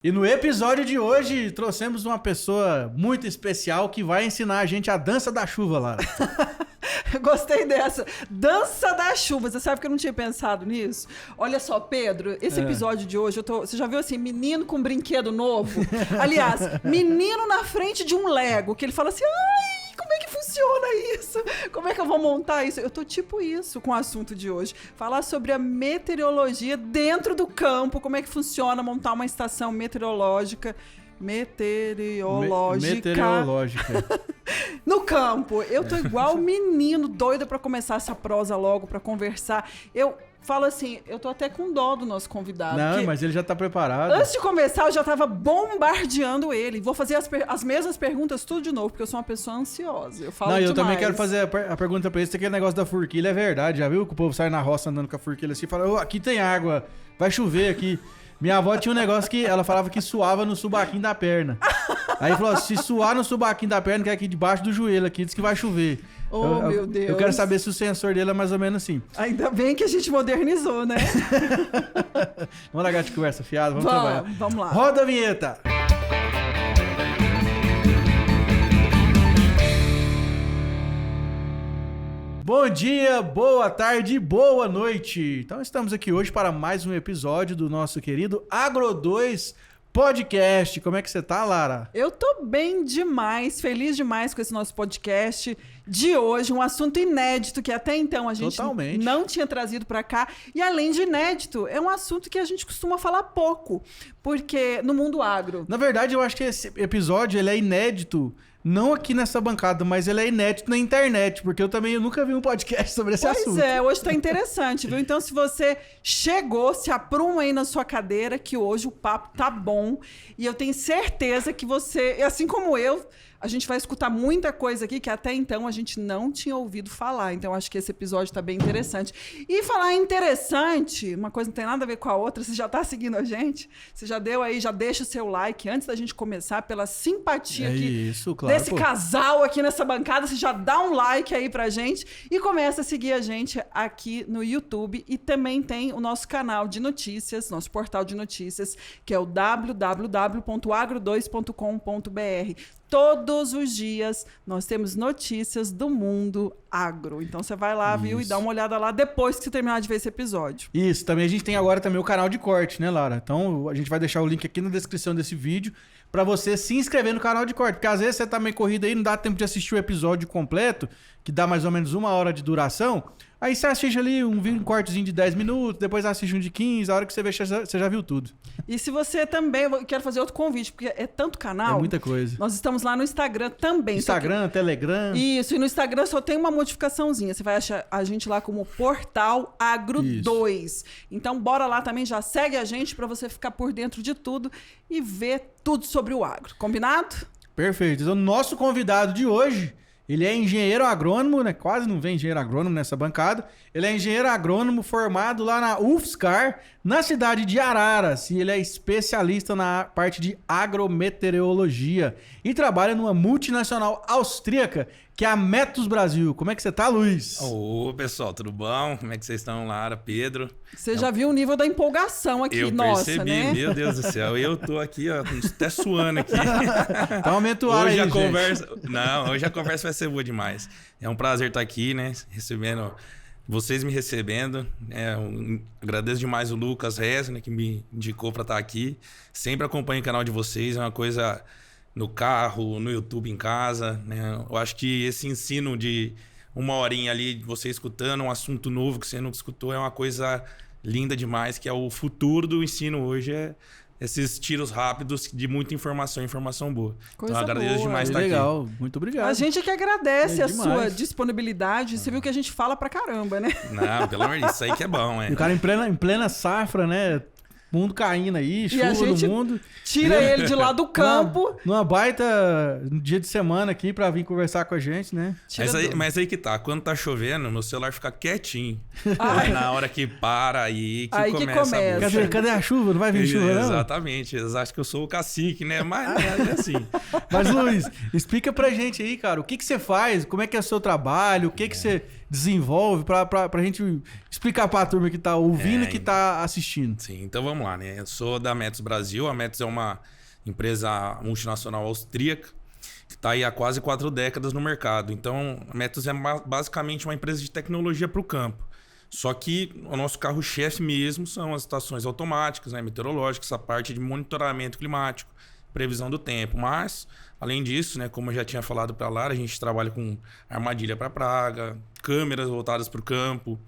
E no episódio de hoje, trouxemos uma pessoa muito especial que vai ensinar a gente a dança da chuva, Lara. Gostei dessa. Dança da chuva. Você sabe que eu não tinha pensado nisso? Olha só, Pedro, esse episódio de hoje, você já viu assim, menino com brinquedo novo? Aliás, menino na frente de um Lego, que ele fala assim, ai, como é que funciona isso? Como é que eu vou montar isso? Eu tô tipo isso com o assunto de hoje. Falar sobre a meteorologia dentro do campo, como é que funciona montar uma estação meteorológica. Meteorológica. No campo. Eu tô igual menino, doida pra começar essa prosa logo, pra conversar. Eu falo assim, eu tô até com dó do nosso convidado. Não, mas ele já tá preparado. Antes de começar, eu já tava bombardeando ele. Vou fazer as mesmas perguntas tudo de novo, porque eu sou uma pessoa ansiosa. Eu falo demais. Eu também quero fazer a pergunta pra ele, se aquele negócio da furquilha é verdade. Já viu que o povo sai na roça andando com a furquilha assim e fala, oh, aqui tem água, vai chover aqui. Minha avó tinha um negócio que ela falava que suava no subaquinho da perna. Aí falou, se suar no subaquinho da perna, que é aqui debaixo do joelho, aqui, diz que vai chover. Meu Deus. Eu quero saber se o sensor dele é mais ou menos assim. Ainda bem que a gente modernizou, né? Vamos largar de conversa fiada, vamos trabalhar. Vamos lá. Roda a vinheta. Bom dia, boa tarde, boa noite. Então estamos aqui hoje para mais um episódio do nosso querido Agro 2 Podcast. Como é que você tá, Lara? Eu tô bem demais, feliz demais com esse nosso podcast de hoje, um assunto inédito que até então a gente não tinha trazido pra cá. E além de inédito, é um assunto que a gente costuma falar pouco, porque no mundo agro. Na verdade, eu acho que esse episódio ele é inédito. Não aqui nessa bancada, mas ele é inédito na internet, porque eu nunca vi um podcast sobre esse assunto. Pois é, hoje tá interessante, viu? Então, se você chegou, se apruma aí na sua cadeira, que hoje o papo tá bom. E eu tenho certeza que você, assim como eu, a gente vai escutar muita coisa aqui que até então a gente não tinha ouvido falar. Então, acho que esse episódio tá bem interessante. E falar interessante, uma coisa não tem nada a ver com a outra, você já tá seguindo a gente? Você já deu aí, já deixa o seu like antes da gente começar, pela simpatia aqui desse casal aqui nessa bancada. Você já dá um like aí pra gente e começa a seguir a gente aqui no YouTube. E também tem o nosso canal de notícias, nosso portal de notícias, que é o www.agro2.com.br. Todos os dias nós temos notícias do mundo agro. Então você vai lá, viu? E dá uma olhada lá depois que você terminar de ver esse episódio. Isso, também a gente tem agora também o canal de corte, né, Lara? Então a gente vai deixar o link aqui na descrição desse vídeo pra você se inscrever no canal de corte. Porque às vezes você tá meio corrido aí, não dá tempo de assistir o episódio completo, que dá mais ou menos 1 hora de duração. Aí você assiste ali um cortezinho de 10 minutos, depois assiste um de 15, a hora que você vê, você já viu tudo. E se você também, eu quero fazer outro convite, porque é tanto canal. É muita coisa. Nós estamos lá no Instagram também. Instagram, Telegram. Isso, e no Instagram só tem uma modificaçãozinha. Você vai achar a gente lá como Portal Agro 2. Então bora lá também, já segue a gente para você ficar por dentro de tudo e ver tudo sobre o agro. Combinado? Perfeito. Então, nosso convidado de hoje, ele é engenheiro agrônomo, né? Quase não vem engenheiro agrônomo nessa bancada. Ele é engenheiro agrônomo formado lá na UFSCar, na cidade de Araras. E ele é especialista na parte de agrometeorologia. E trabalha numa multinacional austríaca, que é a Metus Brasil. Como é que você tá, Luiz? Ô, pessoal, tudo bom? Como é que vocês estão, Lara, Pedro? Você já viu o nível da empolgação aqui, nossa, percebi, né? Meu Deus do céu. Eu tô aqui, ó, até suando aqui. Então aumenta o ar hoje aí, a conversa... Não, hoje a conversa vai ser boa demais. É um prazer estar aqui, né? Vocês me recebendo. Agradeço demais o Lucas Rez, né, que me indicou para estar aqui. Sempre acompanho o canal de vocês, é uma coisa no carro, no YouTube, em casa, né? Eu acho que esse ensino de 1 horinha ali, de você escutando um assunto novo que você não escutou, é uma coisa linda demais, que é o futuro do ensino hoje, esses tiros rápidos de muita informação boa. Coisa então, agradeço boa. demais estar Legal, aqui. Muito obrigado. A gente é que agradece a demais. sua disponibilidade. Você viu que a gente fala pra caramba, né? Não, pelo amor de Deus, isso aí que é bom, E o cara em plena safra, né? Mundo caindo aí, chuva E a gente no mundo. tira ele de lá do campo. Numa baita dia de semana aqui pra vir conversar com a gente, né? Mas aí que tá, quando tá chovendo, meu celular fica quietinho. Aí na hora que para, aí que começa. Cadê a chuva? Não vai vir chuva, não? Exatamente, eles acham que eu sou o cacique, né? Mas é assim. Mas, Luiz, explica pra gente aí, cara, o que você faz, como é que é o seu trabalho, o que você desenvolve pra gente explicar pra turma que tá ouvindo e que tá assistindo. Sim, então vamos lá, né? Eu sou da Metsus Brasil. A Metsus é uma empresa multinacional austríaca que está aí há quase 4 décadas no mercado. Então, a Metsus é basicamente uma empresa de tecnologia para o campo. Só que o nosso carro-chefe mesmo são as estações automáticas, né, meteorológicas, essa parte de monitoramento climático, previsão do tempo. Mas, além disso, né, como eu já tinha falado para a Lara, a gente trabalha com armadilha para praga, câmeras voltadas para o campo,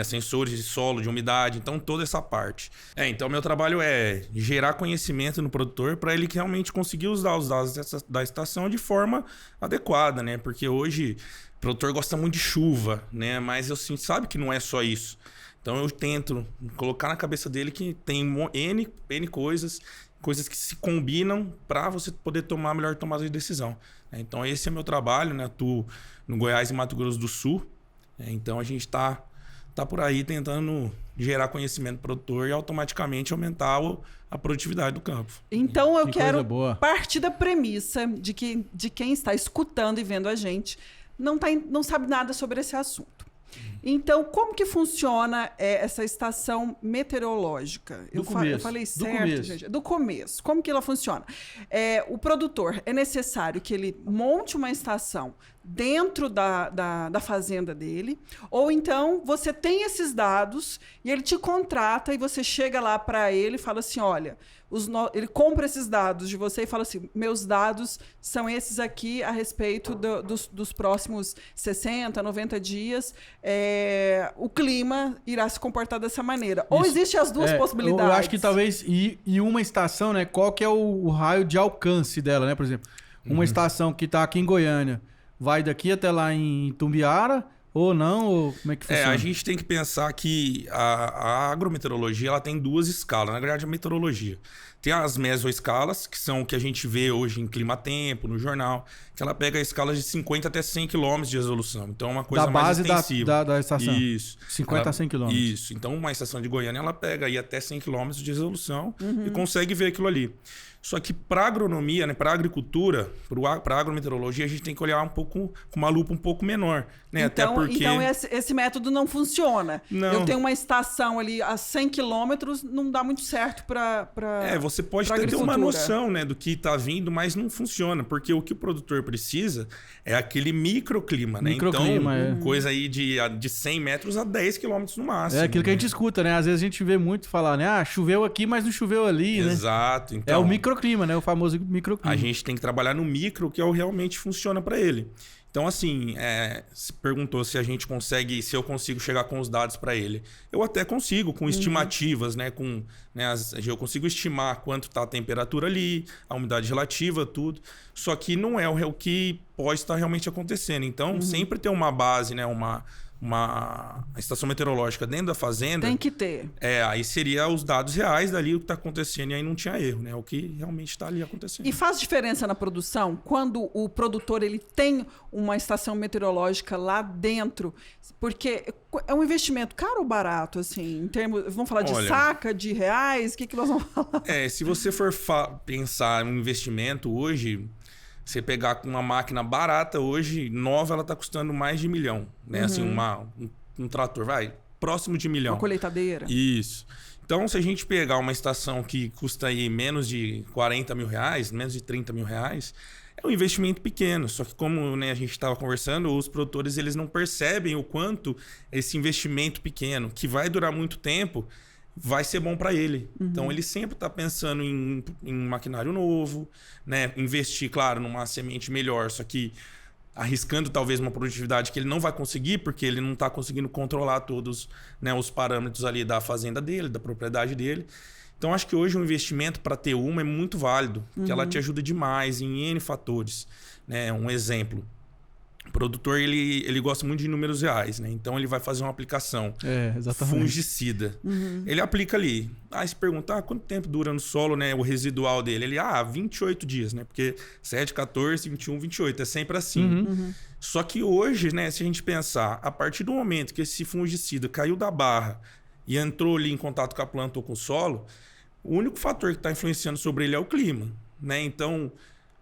sensores de solo, de umidade, então toda essa parte. Então, meu trabalho é gerar conhecimento no produtor para ele realmente conseguir usar os dados da estação de forma adequada, né? Porque hoje o produtor gosta muito de chuva, né? Mas assim, sabe que não é só isso. Então, eu tento colocar na cabeça dele que tem N coisas que se combinam para você poder tomar a melhor tomada de decisão. Então, esse é meu trabalho, né? Atuo no Goiás e Mato Grosso do Sul. Então, a gente está por aí tentando gerar conhecimento do produtor e automaticamente aumentar a produtividade do campo. Então eu quero boa. partir da premissa de quem está escutando e vendo a gente não sabe nada sobre esse assunto. Então, como que funciona essa estação meteorológica? Eu falei certo, gente? Do começo. Como que ela funciona? O produtor, é necessário que ele monte uma estação dentro da fazenda dele, ou então você tem esses dados e ele te contrata e você chega lá para ele e fala assim, olha, ele compra esses dados de você e fala assim, meus dados são esses aqui a respeito dos próximos 60, 90 dias, o clima irá se comportar dessa maneira. Isso. Ou existem as duas possibilidades? Eu acho que talvez, e uma estação, né, qual que é o raio de alcance dela, né, por exemplo, uma estação que está aqui em Goiânia, vai daqui até lá em Tumbiara ou não? Ou como é que funciona? A gente tem que pensar que a agrometeorologia ela tem 2 escalas. Na verdade, a meteorologia tem as mesoescalas, que são o que a gente vê hoje em Clima-Tempo, no jornal, que ela pega escalas de 50 até 100 km de resolução. Então, é uma coisa mais extensiva. Da estação. Isso. 50 a 100 km. Isso. Então, uma estação de Goiânia, ela pega aí até 100 km de resolução e consegue ver aquilo ali. Só que para agronomia, né, para agricultura, para agrometeorologia, a gente tem que olhar um pouco com uma lupa um pouco menor, né? Então, até porque esse método não funciona. Não. Eu tenho uma estação ali a 100 quilômetros, não dá muito certo para você pode ter uma noção, né, do que está vindo, mas não funciona, porque o que o produtor precisa é aquele microclima, né? Microclima, então, coisa aí de 100 metros a 10 quilômetros no máximo. É aquilo que a gente escuta, né? Às vezes a gente vê muito falar, né? Choveu aqui, mas não choveu ali, né? Exato. Então, é o microclima, né? O famoso microclima. A gente tem que trabalhar no micro, que é o realmente funciona para ele. Então, assim, se perguntou se eu consigo chegar com os dados para ele. Eu até consigo, com estimativas, né? Eu consigo estimar quanto está a temperatura ali, a umidade relativa, tudo. Só que não é o que pode estar realmente acontecendo. Então, sempre tem uma base, né? Uma estação meteorológica dentro da fazenda. Tem que ter. Aí seria os dados reais dali, o que está acontecendo, e aí não tinha erro, né? O que realmente está ali acontecendo. E faz diferença na produção quando o produtor ele tem uma estação meteorológica lá dentro? Porque é um investimento caro ou barato, assim, em termos. Vamos falar de saca, de reais? O que nós vamos falar? Se você for pensar em um investimento hoje. Você pegar com uma máquina barata hoje, nova, ela está custando mais de R$1 milhão. Né? Assim, um trator, próximo de R$1 milhão. Uma colheitadeira. Isso. Então, se a gente pegar uma estação que custa aí menos de R$40 mil, menos de R$30 mil, é um investimento pequeno. Só que como, né, a gente estava conversando, os produtores eles não percebem o quanto esse investimento pequeno, que vai durar muito tempo, vai ser bom para ele. Então, ele sempre está pensando em maquinário novo, né? Investir, claro, numa semente melhor, só que arriscando talvez uma produtividade que ele não vai conseguir, porque ele não está conseguindo controlar todos, né, os parâmetros ali da fazenda dele, da propriedade dele. Então, acho que hoje um investimento para ter uma é muito válido, porque ela te ajuda demais em N fatores. Né? Um exemplo. O produtor ele gosta muito de números reais, né? Então ele vai fazer uma aplicação fungicida. Ele aplica ali. Aí se pergunta, quanto tempo dura no solo, né, o residual dele? Ele, 28 dias, né? Porque 7, 14, 21, 28, é sempre assim. Só que hoje, né, se a gente pensar, a partir do momento que esse fungicida caiu da barra e entrou ali em contato com a planta ou com o solo, o único fator que está influenciando sobre ele é o clima, né? Então,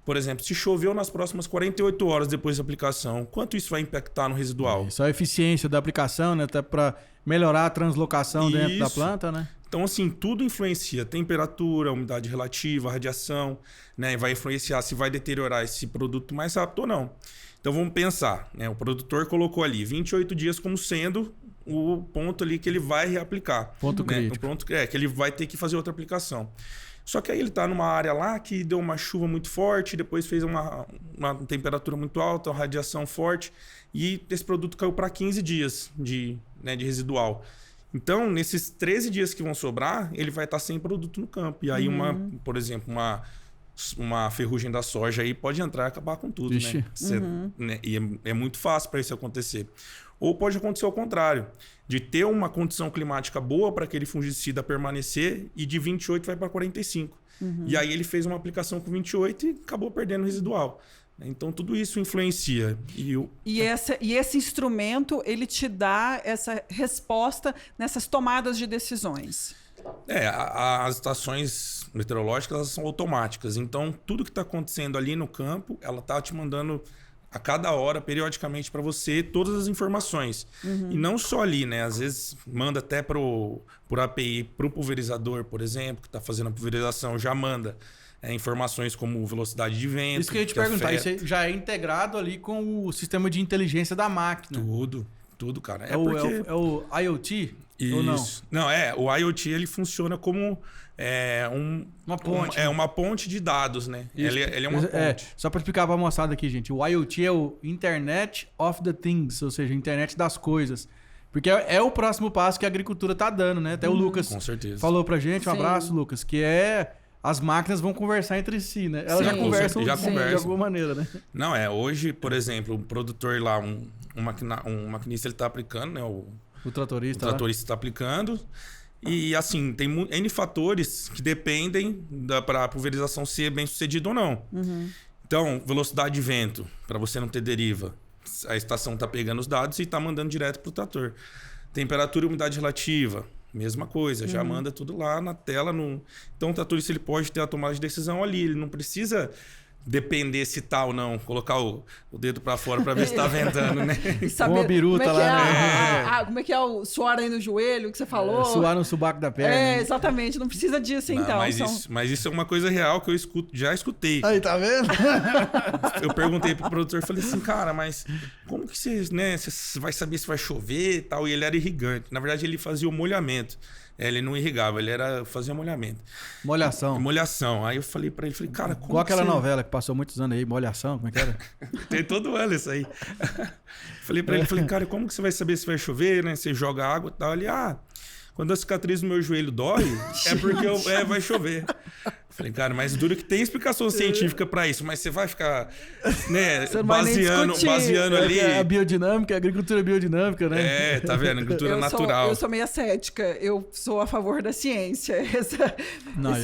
Por exemplo, se choveu nas próximas 48 horas depois da aplicação, quanto isso vai impactar no residual? Isso, a eficiência da aplicação, né? Até para melhorar a translocação dentro da planta, né? Então, assim, tudo influencia. Temperatura, umidade relativa, radiação, né? Vai influenciar se vai deteriorar esse produto mais rápido ou não. Então, vamos pensar, né? O produtor colocou ali 28 dias como sendo o ponto ali que ele vai reaplicar. Ponto né? crítico. O ponto que ele vai ter que fazer outra aplicação. Só que aí ele está numa área lá que deu uma chuva muito forte, depois fez uma temperatura muito alta, uma radiação forte, e esse produto caiu para 15 dias de residual. Então, nesses 13 dias que vão sobrar, ele vai estar sem produto no campo. E aí, por exemplo, uma ferrugem da soja aí pode entrar e acabar com tudo. Vixe. Né? E é muito fácil para isso acontecer. Ou pode acontecer ao contrário, de ter uma condição climática boa para aquele fungicida permanecer e de 28 vai para 45. E aí ele fez uma aplicação com 28 e acabou perdendo o residual. Então tudo isso influencia. E esse instrumento, ele te dá essa resposta nessas tomadas de decisões. As estações meteorológicas elas são automáticas. Então tudo que está acontecendo ali no campo, ela está te mandando a cada hora, periodicamente, para você, todas as informações. E não só ali, né? Às vezes manda até por API, para o pulverizador, por exemplo, que está fazendo a pulverização, já manda informações como velocidade de vento. Isso que eu ia te perguntar, isso já é integrado ali com o sistema de inteligência da máquina. Tudo, cara. É o IoT? Isso. Ou não? Não, o IoT ele funciona como uma ponte. Uma ponte de dados, né? Ele é uma ponte. Só para explicar para a moçada aqui, gente. O IoT é o Internet of the Things, ou seja, Internet das Coisas. Porque é o próximo passo que a agricultura está dando, né? Até o Lucas com certeza. falou pra gente, um abraço, Lucas, que as máquinas vão conversar entre si, né? Elas já conversam de alguma maneira, né? Não, hoje, por exemplo, o produtor lá, um maquinista, ele está aplicando, né? O tratorista está aplicando. E assim, tem N fatores que dependem para a pulverização ser bem sucedida ou não. Então, velocidade de vento, para você não ter deriva. A estação está pegando os dados e está mandando direto para o trator. Temperatura e umidade relativa, mesma coisa. Já manda tudo lá na tela. Então, o tratorista ele pode ter a tomada de decisão ali. Ele não precisa depender se tá ou não, colocar o dedo para fora para ver se tá ventando, né? Com a biruta lá, né? Como é que é o suor aí no joelho que você falou? Suar no subaco da perna. Exatamente. Não precisa disso, então. Mas isso é uma coisa real que eu já escutei. Aí, tá vendo? Eu perguntei pro produtor, falei assim, cara, mas como que você vai saber se vai chover e tal? E ele era irrigante. Na verdade, ele fazia o molhamento. Ele não irrigava, fazia molhamento. Molhação. Aí eu falei pra ele, cara, como igual aquela novela que passou muitos anos aí, Molhação, como é que era? Tem todo ano isso aí. Falei pra ele, cara, como que você vai saber se vai chover, né? Você joga água e tal. Ele, quando a cicatriz do meu joelho dói, é porque vai chover. Falei, cara, mas duro que tem explicação científica para isso, mas você vai ficar, né, baseando ali. A biodinâmica, a agricultura biodinâmica, né? Tá vendo? Agricultura natural. Eu sou meio cética, eu sou a favor da ciência.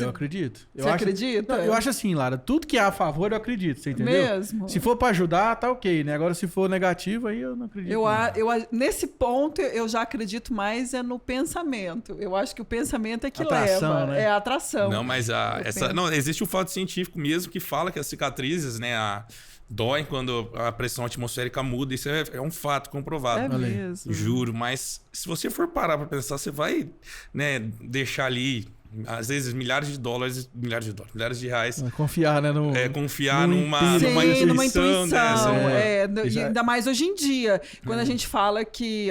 Eu acredito. Você acredita? Eu acho assim, Lara, tudo que é a favor eu acredito, você entendeu? Mesmo? Se for para ajudar, tá ok, né? Agora, se for negativo, aí eu não acredito. Nesse ponto, eu já acredito mais no pensamento. Eu acho que o pensamento é que atração, leva. Né? É a atração. Não, mas existe um fato científico mesmo que fala que as cicatrizes, né, doem quando a pressão atmosférica muda. Isso é um fato comprovado. É mesmo. Juro, mas se você for parar para pensar, você vai, né, deixar ali às vezes milhares de reais. Confiar, né? Confiar numa intuição dessa. E ainda mais hoje em dia, quando a gente fala que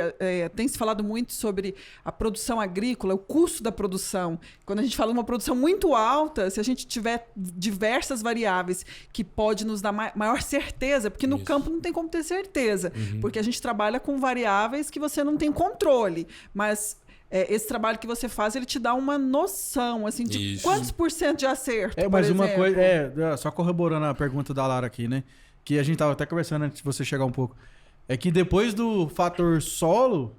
tem se falado muito sobre a produção agrícola, o custo da produção. Quando a gente fala de uma produção muito alta, se a gente tiver diversas variáveis que pode nos dar maior certeza, porque no campo não tem como ter certeza, porque a gente trabalha com variáveis que você não tem controle, mas esse trabalho que você faz, ele te dá uma noção, assim, de quantos % de acerto, mas uma coisa, só corroborando a pergunta da Lara aqui, né? Que a gente tava até conversando antes de você chegar um pouco. É que depois do fator solo,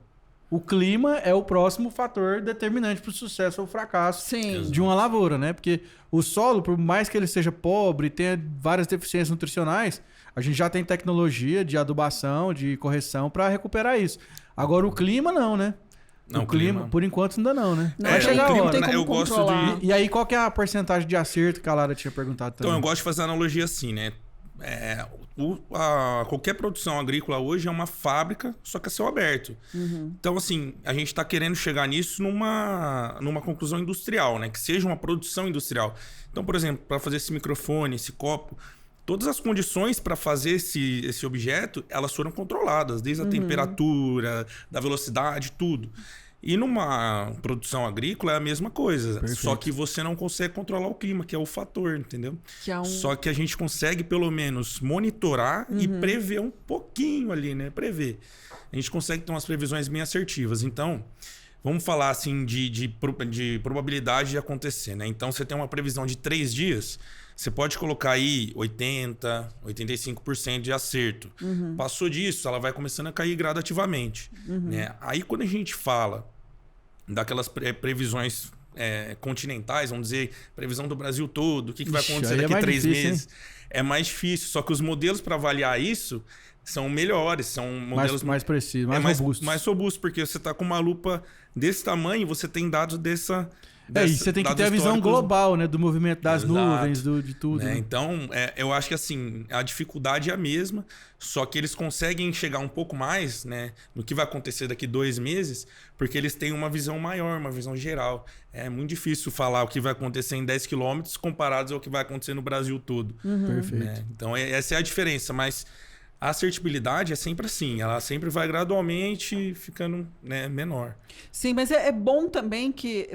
o clima é o próximo fator determinante para o sucesso ou fracasso de uma lavoura, né? Porque o solo, por mais que ele seja pobre, tenha várias deficiências nutricionais, a gente já tem tecnologia de adubação, de correção para recuperar isso. Agora, o clima não, né? Não, o clima, por enquanto, ainda não, né? Não, Vai chegar a o clima hora. tem como Eu gosto controlar. de... E aí, qual que é a porcentagem de acerto que a Lara tinha perguntado também? Então, eu gosto de fazer analogia assim, né? Qualquer produção agrícola hoje é uma fábrica, só que a céu aberto. Então, assim, a gente está querendo chegar nisso numa conclusão industrial, né? Que seja uma produção industrial. Então, por exemplo, para fazer esse microfone, esse copo, todas as condições para fazer esse objeto, elas foram controladas, desde a temperatura, da velocidade, tudo. E numa produção agrícola é a mesma coisa. Perfeito. Só que você não consegue controlar o clima, que é o fator, entendeu? Que é Só que a gente consegue, pelo menos, monitorar e prever um pouquinho ali, né? Prever. A gente consegue ter umas previsões bem assertivas. Então, vamos falar assim de probabilidade de acontecer, né? Então, você tem uma previsão de 3 dias, você pode colocar aí 80%, 85% de acerto. Passou disso, ela vai começando a cair gradativamente. Né? Aí, quando a gente fala daquelas previsões continentais, vamos dizer, previsão do Brasil todo, o que vai acontecer daqui a 3 meses, é mais difícil. Só que os modelos para avaliar isso são melhores, são modelos mais precisos, mais robustos. Mais robustos, porque você está com uma lupa desse tamanho, você tem dados dessa... E você tem que ter a visão global, né? Do movimento das nuvens, de tudo. Né? Né? Então, eu acho que assim, a dificuldade é a mesma, só que eles conseguem chegar um pouco mais, né, no que vai acontecer daqui 2 meses, porque eles têm uma visão maior, uma visão geral. É muito difícil falar o que vai acontecer em 10 quilômetros comparados ao que vai acontecer no Brasil todo. Perfeito. Né? Então, essa é a diferença, mas a assertibilidade é sempre assim, ela sempre vai gradualmente ficando, né, menor. Sim, mas é bom também que,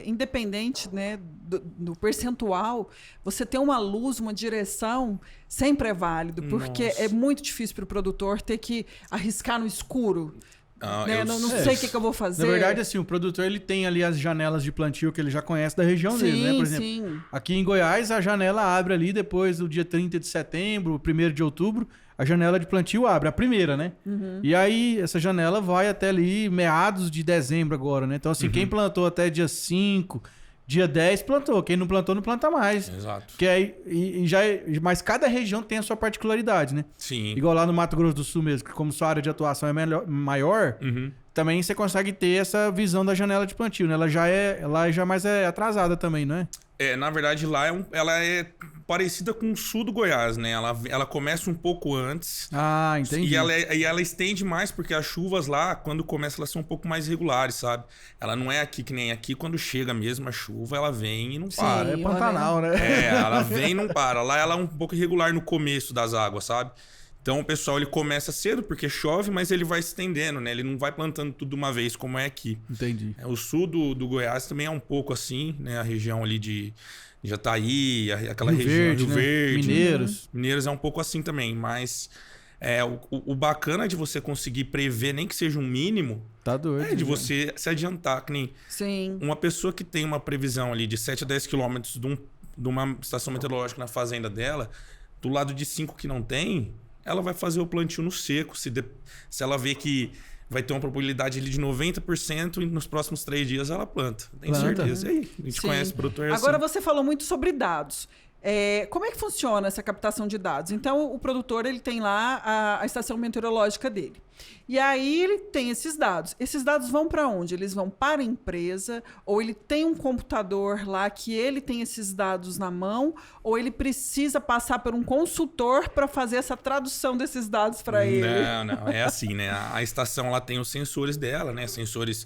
independente, né, do percentual, você ter uma luz, uma direção, sempre é válido, porque é muito difícil para o produtor ter que arriscar no escuro. Né? Não sei o que eu vou fazer. Na verdade, assim, o produtor ele tem ali as janelas de plantio que ele já conhece da região dele, né? Por exemplo, aqui em Goiás, a janela abre ali depois do dia 30 de setembro, 1º de outubro, a janela de plantio abre, a primeira, né? E aí, essa janela vai até ali meados de dezembro agora, né? Então, assim, quem plantou até dia 5, dia 10, plantou. Quem não plantou, não planta mais. Exato. Que aí, mas cada região tem a sua particularidade, né? Sim. Igual lá no Mato Grosso do Sul mesmo, que como sua área de atuação é maior, também você consegue ter essa visão da janela de plantio, né? Ela já mais é atrasada também, não é? Na verdade, lá ela é parecida com o sul do Goiás, né? Ela começa um pouco antes. Ah, entendi. E ela estende mais, porque as chuvas lá, quando começa, elas são um pouco mais regulares, sabe? Ela não é aqui que nem aqui, quando chega mesmo a chuva, ela vem e não para. É Pantanal, né? Ela vem e não para. Lá ela é um pouco irregular no começo das águas, sabe? Então o pessoal ele começa cedo porque chove, mas ele vai se estendendo, né? Ele não vai plantando tudo de uma vez como é aqui. Entendi. O sul do Goiás também é um pouco assim, né? A região ali de Jataí, aquela Rio região Verde, Rio né? Verde. Mineiros. Mineiros é um pouco assim também, mas o bacana de você conseguir prever, nem que seja um mínimo, Tá doido. é de você se adiantar. Que nem uma pessoa que tem uma previsão ali de 7 a 10 quilômetros de uma estação meteorológica na fazenda dela, do lado de 5 que não tem, ela vai fazer o plantio no seco. Se ela vê que vai ter uma probabilidade ali de 90% e nos próximos 3 dias ela planta. Tem certeza. E aí, a gente conhece o produtor assim. Agora você falou muito sobre dados. Como é que funciona essa captação de dados? Então, o produtor ele tem lá a estação meteorológica dele. E aí ele tem esses dados. Esses dados vão para onde? Eles vão para a empresa? Ou ele tem um computador lá que ele tem esses dados na mão? Ou ele precisa passar por um consultor para fazer essa tradução desses dados para ele? Não. É assim, né? A estação ela tem os sensores dela, né? Sensores...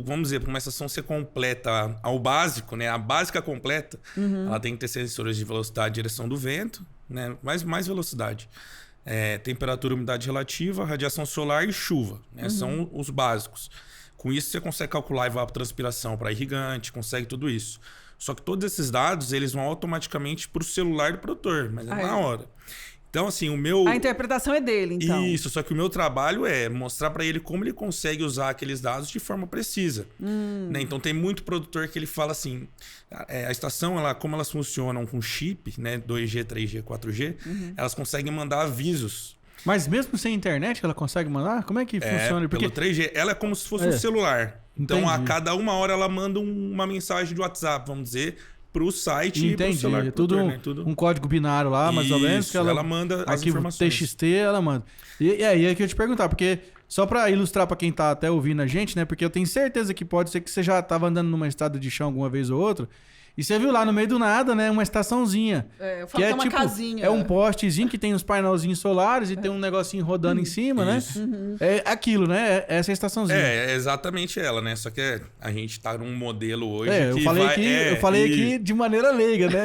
vamos dizer, para uma estação ser completa ao básico, né? A básica completa, ela tem que ter sensores de velocidade e direção do vento, né? Mais velocidade. Temperatura, umidade relativa, radiação solar e chuva, né? São os básicos. Com isso, você consegue calcular evapotranspiração para irrigante, consegue tudo isso. Só que todos esses dados, eles vão automaticamente para o celular do produtor, mas na hora. Então, assim, a interpretação é dele, então. Isso, só que o meu trabalho é mostrar para ele como ele consegue usar aqueles dados de forma precisa. Né? Então, tem muito produtor que ele fala assim, a estação, como elas funcionam com chip, né, 2G, 3G, 4G, elas conseguem mandar avisos. Mas mesmo sem internet ela consegue mandar? Como é que funciona? Porque pelo 3G, ela é como se fosse um celular. Então, a cada 1 hora ela manda uma mensagem de WhatsApp, vamos dizer, pro site e pro celular. É tudo, né? Tudo um código binário lá, mais ou menos. Que ela manda as arquivo informações. TXT, ela manda. E aí é que eu te perguntar, porque Só pra ilustrar pra quem tá até ouvindo a gente, né? Porque eu tenho certeza que pode ser que você já tava andando numa estrada de chão alguma vez ou outra. E você viu lá no meio do nada, né? Uma estaçãozinha. Eu falo que é uma casinha. É um postezinho que tem uns painelzinhos solares e tem um negocinho rodando em cima, né? É aquilo, né? É essa estaçãozinha. É exatamente ela, né? Só que a gente tá num modelo hoje eu falei aqui de maneira leiga, né?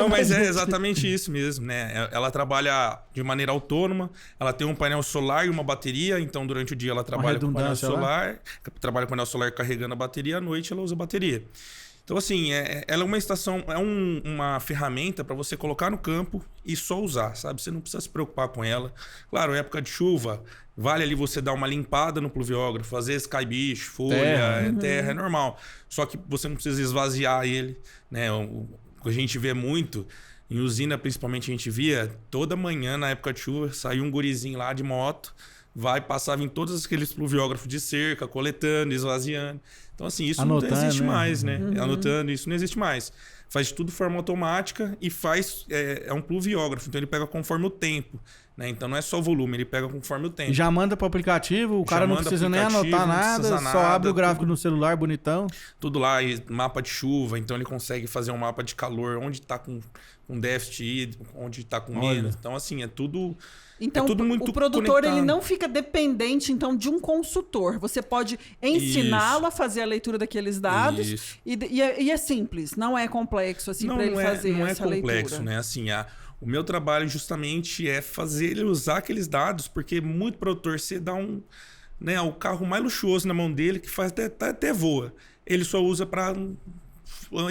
Mas é exatamente isso mesmo, né? Ela trabalha de maneira autônoma, ela tem um painel solar e uma bateria, então durante o dia ela trabalha com o painel solar, trabalha com o painel solar carregando a bateria, à noite ela usa a bateria. Então, assim, ela é uma estação, uma ferramenta para você colocar no campo e só usar, sabe? Você não precisa se preocupar com ela. Claro, época de chuva, vale ali você dar uma limpada no pluviógrafo, fazer esse cai-bicho, folha, terra, é normal. Só que você não precisa esvaziar ele, né? O que a gente vê muito, em usina principalmente a gente via, toda manhã na época de chuva, saiu um gurizinho lá de moto, passava em todos aqueles pluviógrafos de cerca, coletando, esvaziando. Então, assim, isso não existe mais, né? Anotando, isso não existe mais. Faz tudo de forma automática e faz... É um pluviógrafo, então ele pega conforme o tempo, né? Então não é só o volume, ele pega conforme o tempo. E já manda pro aplicativo, o cara não precisa nem anotar nada, só abre o gráfico no celular, bonitão. Tudo lá, mapa de chuva, então ele consegue fazer um mapa de calor, onde tá com déficit hídrico, onde tá com menos. Então, assim, é tudo... Então, o produtor conectado. ele não fica dependente então de um consultor. Você pode ensiná-lo a fazer a leitura daqueles dados e é simples, não é complexo assim para ele fazer essa leitura. Não é complexo, né? Assim, o meu trabalho justamente é fazer ele usar aqueles dados, porque muito produtor você dá o carro mais luxuoso na mão dele que faz até voa. Ele só usa para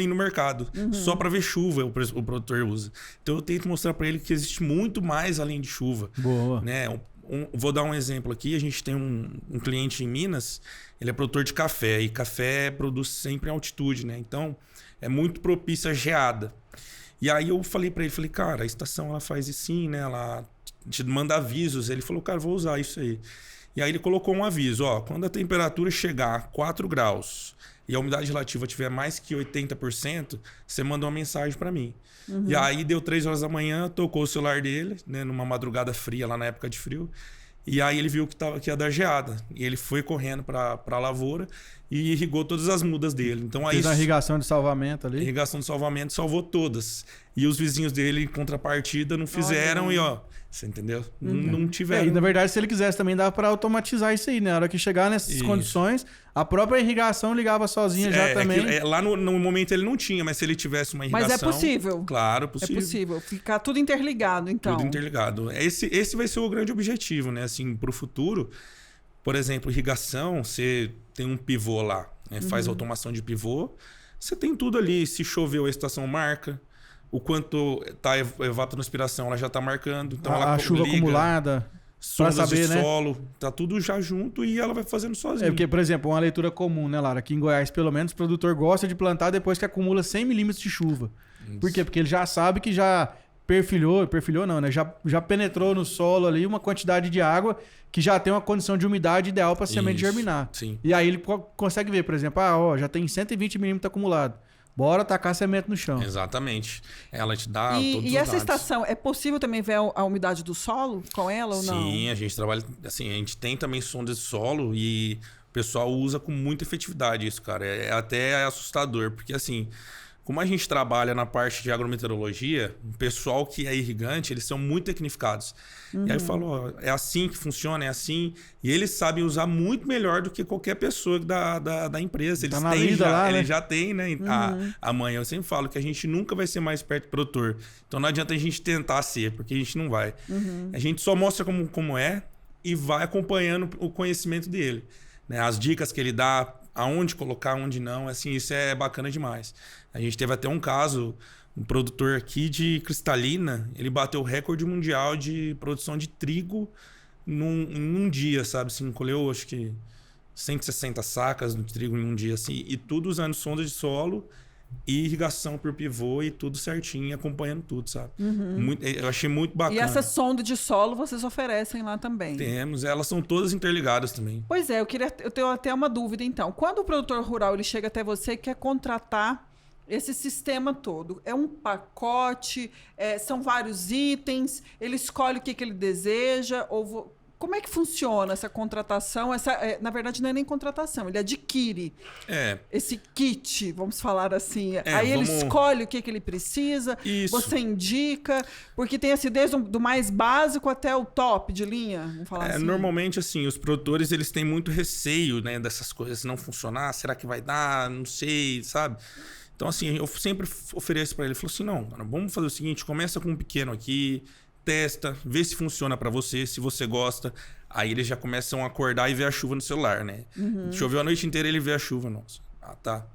ir no mercado, só para ver chuva o produtor usa. Então eu tento mostrar para ele que existe muito mais além de chuva. Boa. Né? Vou dar um exemplo aqui. A gente tem um cliente em Minas, ele é produtor de café e café produz sempre em altitude, né? Então é muito propício a geada. E aí eu falei para ele, cara, a estação ela faz isso sim, né? Ela te manda avisos. Ele falou, cara, vou usar isso aí. E aí ele colocou um aviso, quando a temperatura chegar a 4 graus e a umidade relativa tiver mais que 80%, você manda uma mensagem para mim. E aí deu 3 horas da manhã, tocou o celular dele, né, numa madrugada fria, lá na época de frio. E aí ele viu que ia dar geada. E ele foi correndo para a lavoura e irrigou todas as mudas dele. Então, aí fez a irrigação de salvamento ali. Irrigação de salvamento salvou todas. E os vizinhos dele, em contrapartida, não fizeram você entendeu? Não tiveram. E na verdade, se ele quisesse também, dava para automatizar isso aí, né? Na hora que chegar nessas condições, a própria irrigação ligava sozinha também. Lá no momento ele não tinha, mas se ele tivesse uma irrigação... Mas é possível. Claro, possível. É possível. Ficar tudo interligado, então. Tudo interligado. Esse vai ser o grande objetivo, né? Assim, para o futuro, por exemplo, irrigação, você tem um pivô lá, né? Faz automação de pivô. Você tem tudo ali. Se choveu, a estação marca. O quanto está evapotranspiração, ela já está marcando. Então a chuva liga, acumulada, sondas saber, de né? solo, tá tudo já junto e ela vai fazendo sozinha. Porque, por exemplo, uma leitura comum, né, Lara? Aqui em Goiás, pelo menos, o produtor gosta de plantar depois que acumula 100 milímetros de chuva. Isso. Por quê? Porque ele já sabe que já perfilhou não, né? Já penetrou no solo ali uma quantidade de água que já tem uma condição de umidade ideal para a semente germinar. Sim. E aí ele consegue ver, por exemplo, já tem 120 milímetros acumulado. Bora tacar a semente no chão. Exatamente. Ela te dá todos os dados. E essa estação, é possível também ver a umidade do solo com ela ou não? Sim, a gente trabalha... Assim, a gente tem também sondas de solo e o pessoal usa com muita efetividade isso, cara. É até assustador, porque assim... Como a gente trabalha na parte de agrometeorologia, o pessoal que é irrigante, eles são muito tecnificados. E aí eu falo, é assim que funciona, é assim. E eles sabem usar muito melhor do que qualquer pessoa da empresa. Eles têm já, lá, eles já têm, né? Amanhã eu sempre falo que a gente nunca vai ser mais perto do produtor. Então não adianta a gente tentar ser, porque a gente não vai. A gente só mostra como é e vai acompanhando o conhecimento dele. Né? As dicas que ele dá, aonde colocar, aonde não, assim, isso é bacana demais. A gente teve até um caso, um produtor aqui de Cristalina, ele bateu o recorde mundial de produção de trigo em um dia, sabe? Assim, colheu, acho que 160 sacas de trigo em um dia, assim, e tudo usando sonda de solo e irrigação por pivô e tudo certinho, acompanhando tudo, sabe? Eu achei muito bacana. E essa sonda de solo vocês oferecem lá também? Temos, elas são todas interligadas também. Pois é, eu tenho até uma dúvida então. Quando o produtor rural ele chega até você e quer contratar esse sistema todo, é um pacote, são vários itens, ele escolhe o que ele deseja, Como é que funciona essa contratação? Na verdade, não é nem contratação, ele adquire esse kit, vamos falar assim. Aí ele escolhe o que ele precisa, você indica, porque tem assim, desde do mais básico até o top de linha, vamos falar assim. Normalmente, assim, os produtores eles têm muito receio, né, dessas coisas não funcionar, será que vai dar? Não sei, sabe? Então, assim, eu sempre ofereço para ele, falo assim, não, cara, vamos fazer o seguinte, começa com um pequeno aqui, testa, vê se funciona para você, se você gosta. Aí eles já começam a acordar e ver a chuva no celular, né? Choveu a noite inteira, ele vê a chuva, nossa. Ah, tá.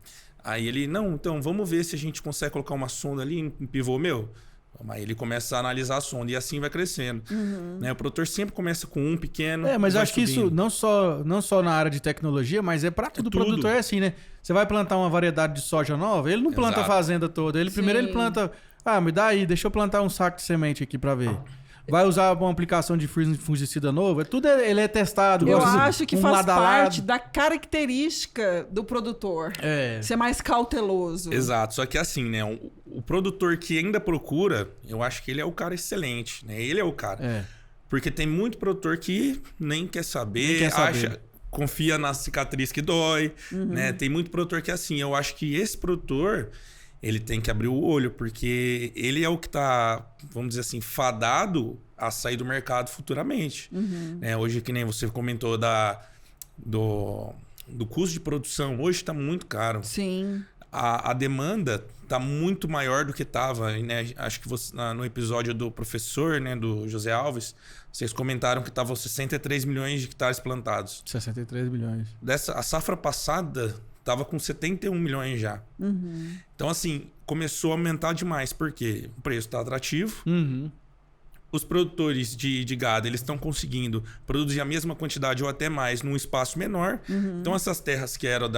Aí ele, não, então vamos ver se a gente consegue colocar uma sonda ali em pivô meu. Aí ele começa a analisar a sonda e assim vai crescendo. Né? O produtor sempre começa com um pequeno. Mas eu acho que isso não só na área de tecnologia, mas é para todo produtor é assim, né? Você vai plantar uma variedade de soja nova, ele não planta a fazenda toda. Primeiro ele planta... me dá aí, deixa eu plantar um saco de semente aqui para ver. Vai usar uma aplicação de fungicida novo? Ele é testado. Eu acho que faz parte da característica do produtor. Ser mais cauteloso. Exato. Só que assim, né? O produtor que ainda procura, eu acho que ele é o cara excelente, né? Ele é o cara. Porque tem muito produtor que nem quer saber, confia na cicatriz que dói, né? Tem muito produtor que é assim. Eu acho que esse produtor... ele tem que abrir o olho, porque ele é o que está, vamos dizer assim, fadado a sair do mercado futuramente. Hoje, que nem você comentou do custo de produção, hoje está muito caro. Sim. A demanda está muito maior do que estava. Né? Acho que no episódio do professor, né, do José Alves, vocês comentaram que estavam 63 milhões de hectares plantados. 63 milhões. A safra passada... estava com 71 milhões já. Então, assim, começou a aumentar demais. Por quê? O preço está atrativo. Os produtores de gado, eles estão conseguindo produzir a mesma quantidade ou até mais num espaço menor. Então, essas terras que eram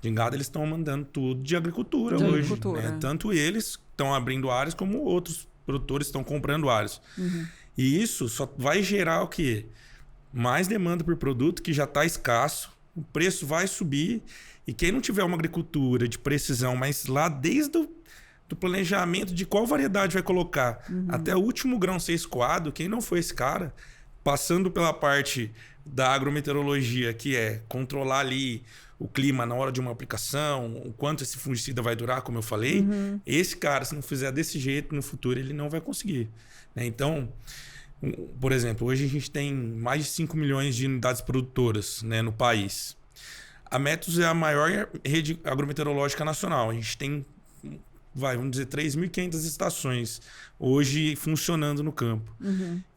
de gado, eles estão mandando tudo de agricultura hoje. Né? Tanto eles estão abrindo áreas, como outros produtores estão comprando áreas. E isso só vai gerar o quê? Mais demanda por produto que já está escasso. O preço vai subir. E quem não tiver uma agricultura de precisão, mas lá desde do planejamento de qual variedade vai colocar, até o último grão ser escoado, quem não foi esse cara, passando pela parte da agrometeorologia, que é controlar ali o clima na hora de uma aplicação, o quanto esse fungicida vai durar, como eu falei, esse cara, se não fizer desse jeito no futuro, ele não vai conseguir. Né? Então, por exemplo, hoje a gente tem mais de 5 milhões de unidades produtoras, né, no país. A Métus é a maior rede agrometeorológica nacional. A gente tem, vamos dizer, 3.500 estações hoje funcionando no campo.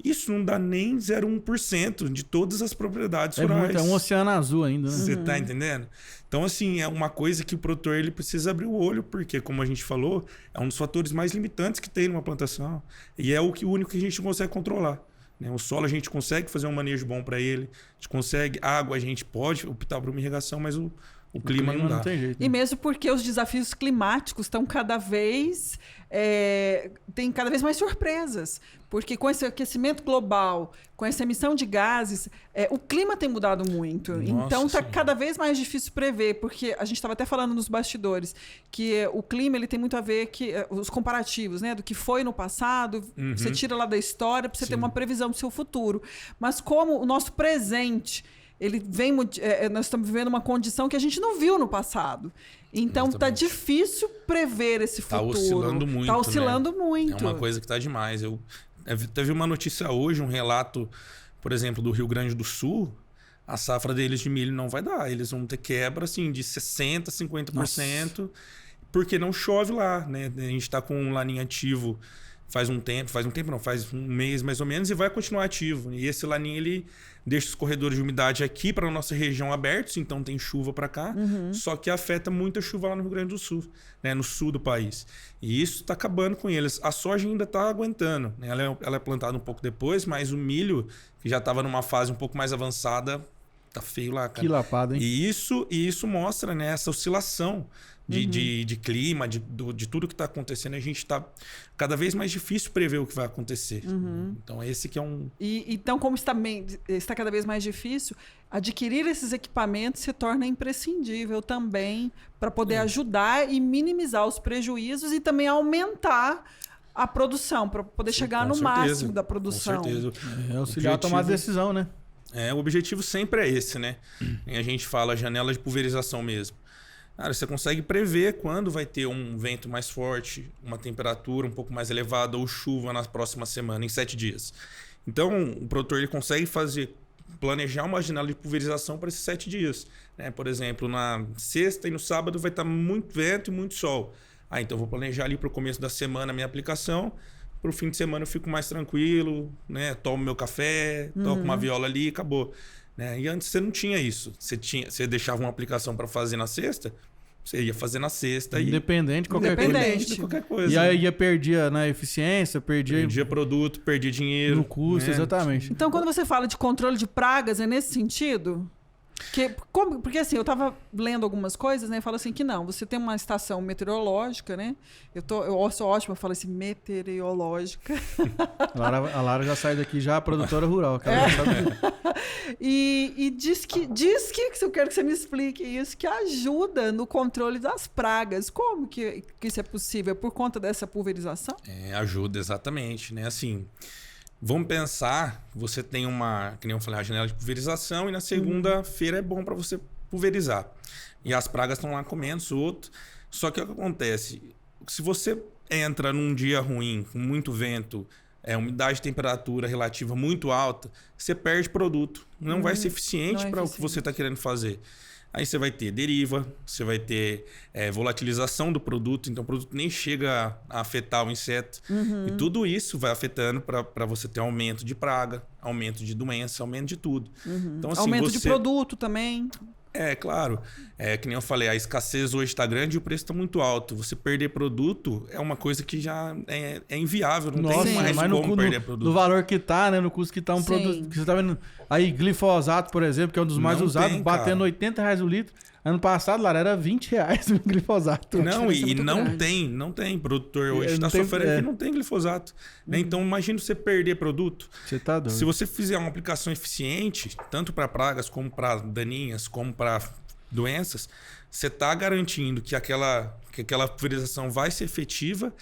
Isso não dá nem 0,1% de todas as propriedades rurais. É um oceano azul ainda, né? Você tá entendendo? Então, assim, é uma coisa que o produtor ele precisa abrir o olho, porque, como a gente falou, é um dos fatores mais limitantes que tem numa plantação. E é o único que a gente consegue controlar. O solo a gente consegue fazer um manejo bom para ele, a gente consegue, água a gente pode optar por uma irrigação, mas o clima não dá. Não tem jeito, né? E mesmo porque os desafios climáticos estão tem cada vez mais surpresas. Porque com esse aquecimento global, com essa emissão de gases, o clima tem mudado muito. Nossa, então está cada vez mais difícil prever, porque a gente estava até falando nos bastidores que o clima ele tem muito a ver os comparativos, né, do que foi no passado, você tira lá da história para você ter uma previsão do seu futuro. Mas como o nosso presente nós estamos vivendo uma condição que a gente não viu no passado. Então está difícil prever esse futuro. Está oscilando muito. Está oscilando muito. É uma coisa que está demais. Teve uma notícia hoje, um relato, por exemplo, do Rio Grande do Sul. A safra deles de milho não vai dar. Eles vão ter quebra assim, de 60%, 50%, porque não chove lá. Né? A gente está com um laninha ativo faz um mês mais ou menos, e vai continuar ativo. E esse laninha, ele deixa os corredores de umidade aqui para a nossa região abertos, então tem chuva para cá, só que afeta muita chuva lá no Rio Grande do Sul, né, no sul do país. E isso está acabando com eles. A soja ainda está aguentando, né? Ela é plantada um pouco depois, mas o milho, que já estava numa fase um pouco mais avançada, tá feio lá, cara. Que lapada, hein? E isso mostra, né, essa oscilação de clima, de tudo que está acontecendo. A gente está cada vez mais difícil prever o que vai acontecer. Então, esse que é um... Então, como está cada vez mais difícil, adquirir esses equipamentos se torna imprescindível também para poder ajudar e minimizar os prejuízos e também aumentar a produção, para poder chegar no máximo da produção. Com certeza. Auxiliar a tomar decisão, né? O objetivo sempre é esse, né? E a gente fala janela de pulverização mesmo. Cara, você consegue prever quando vai ter um vento mais forte, uma temperatura um pouco mais elevada ou chuva na próxima semana, em 7 dias. Então, o produtor ele consegue planejar uma janela de pulverização para esses 7 dias. Né? Por exemplo, na sexta e no sábado vai estar muito vento e muito sol. Então, eu vou planejar ali para o começo da semana a minha aplicação. Para o fim de semana eu fico mais tranquilo, né? Tomo meu café, toco uma viola ali e acabou. Né? E antes você não tinha isso. Você deixava uma aplicação para fazer na sexta, você ia fazer na sexta. Independente de qualquer coisa. Independente de qualquer coisa. E aí perdia na eficiência, perdia produto, perdia dinheiro. No custo, né? exatamente. Então, quando você fala de controle de pragas, é nesse sentido? Porque assim, eu tava lendo algumas coisas, né? Fala assim que não, você tem uma estação meteorológica, né? Eu sou ótima, eu falo assim, meteorológica. A Lara já sai daqui já produtora rural. Já sabe. E diz que eu quero que você me explique isso, que ajuda no controle das pragas. Como que isso é possível? Por conta dessa pulverização? Ajuda, exatamente, né? Assim, vamos pensar, você tem que nem eu falei, a janela de pulverização e na segunda-feira é bom para você pulverizar. E as pragas estão lá comendo, solto. Só que o que acontece? Se você entra num dia ruim, com muito vento, umidade e temperatura relativa muito alta, você perde produto. Não vai ser eficiente para o que você está querendo fazer. Aí você vai ter deriva, você vai ter volatilização do produto, então o produto nem chega a afetar o inseto. E tudo isso vai afetando para você ter aumento de praga, aumento de doença, aumento de tudo. Então, assim, aumento de produto também. Claro. Que nem eu falei, a escassez hoje está grande e o preço está muito alto. Você perder produto é uma coisa que já é inviável. Não tem mais como perder produto. No valor que tá, né? No custo que tá um produto. Que você tá vendo aí, glifosato, por exemplo, que é um dos mais usados, batendo R$80 o litro. Ano passado, Lara, era R$20 o glifosato. Não tem. Produtor hoje está sofrendo que não tem glifosato. Né? Então, imagina você perder produto. Você tá doido. Se você fizer uma aplicação eficiente, tanto para pragas, como para daninhas, como para doenças, você está garantindo que aquela pulverização vai ser efetiva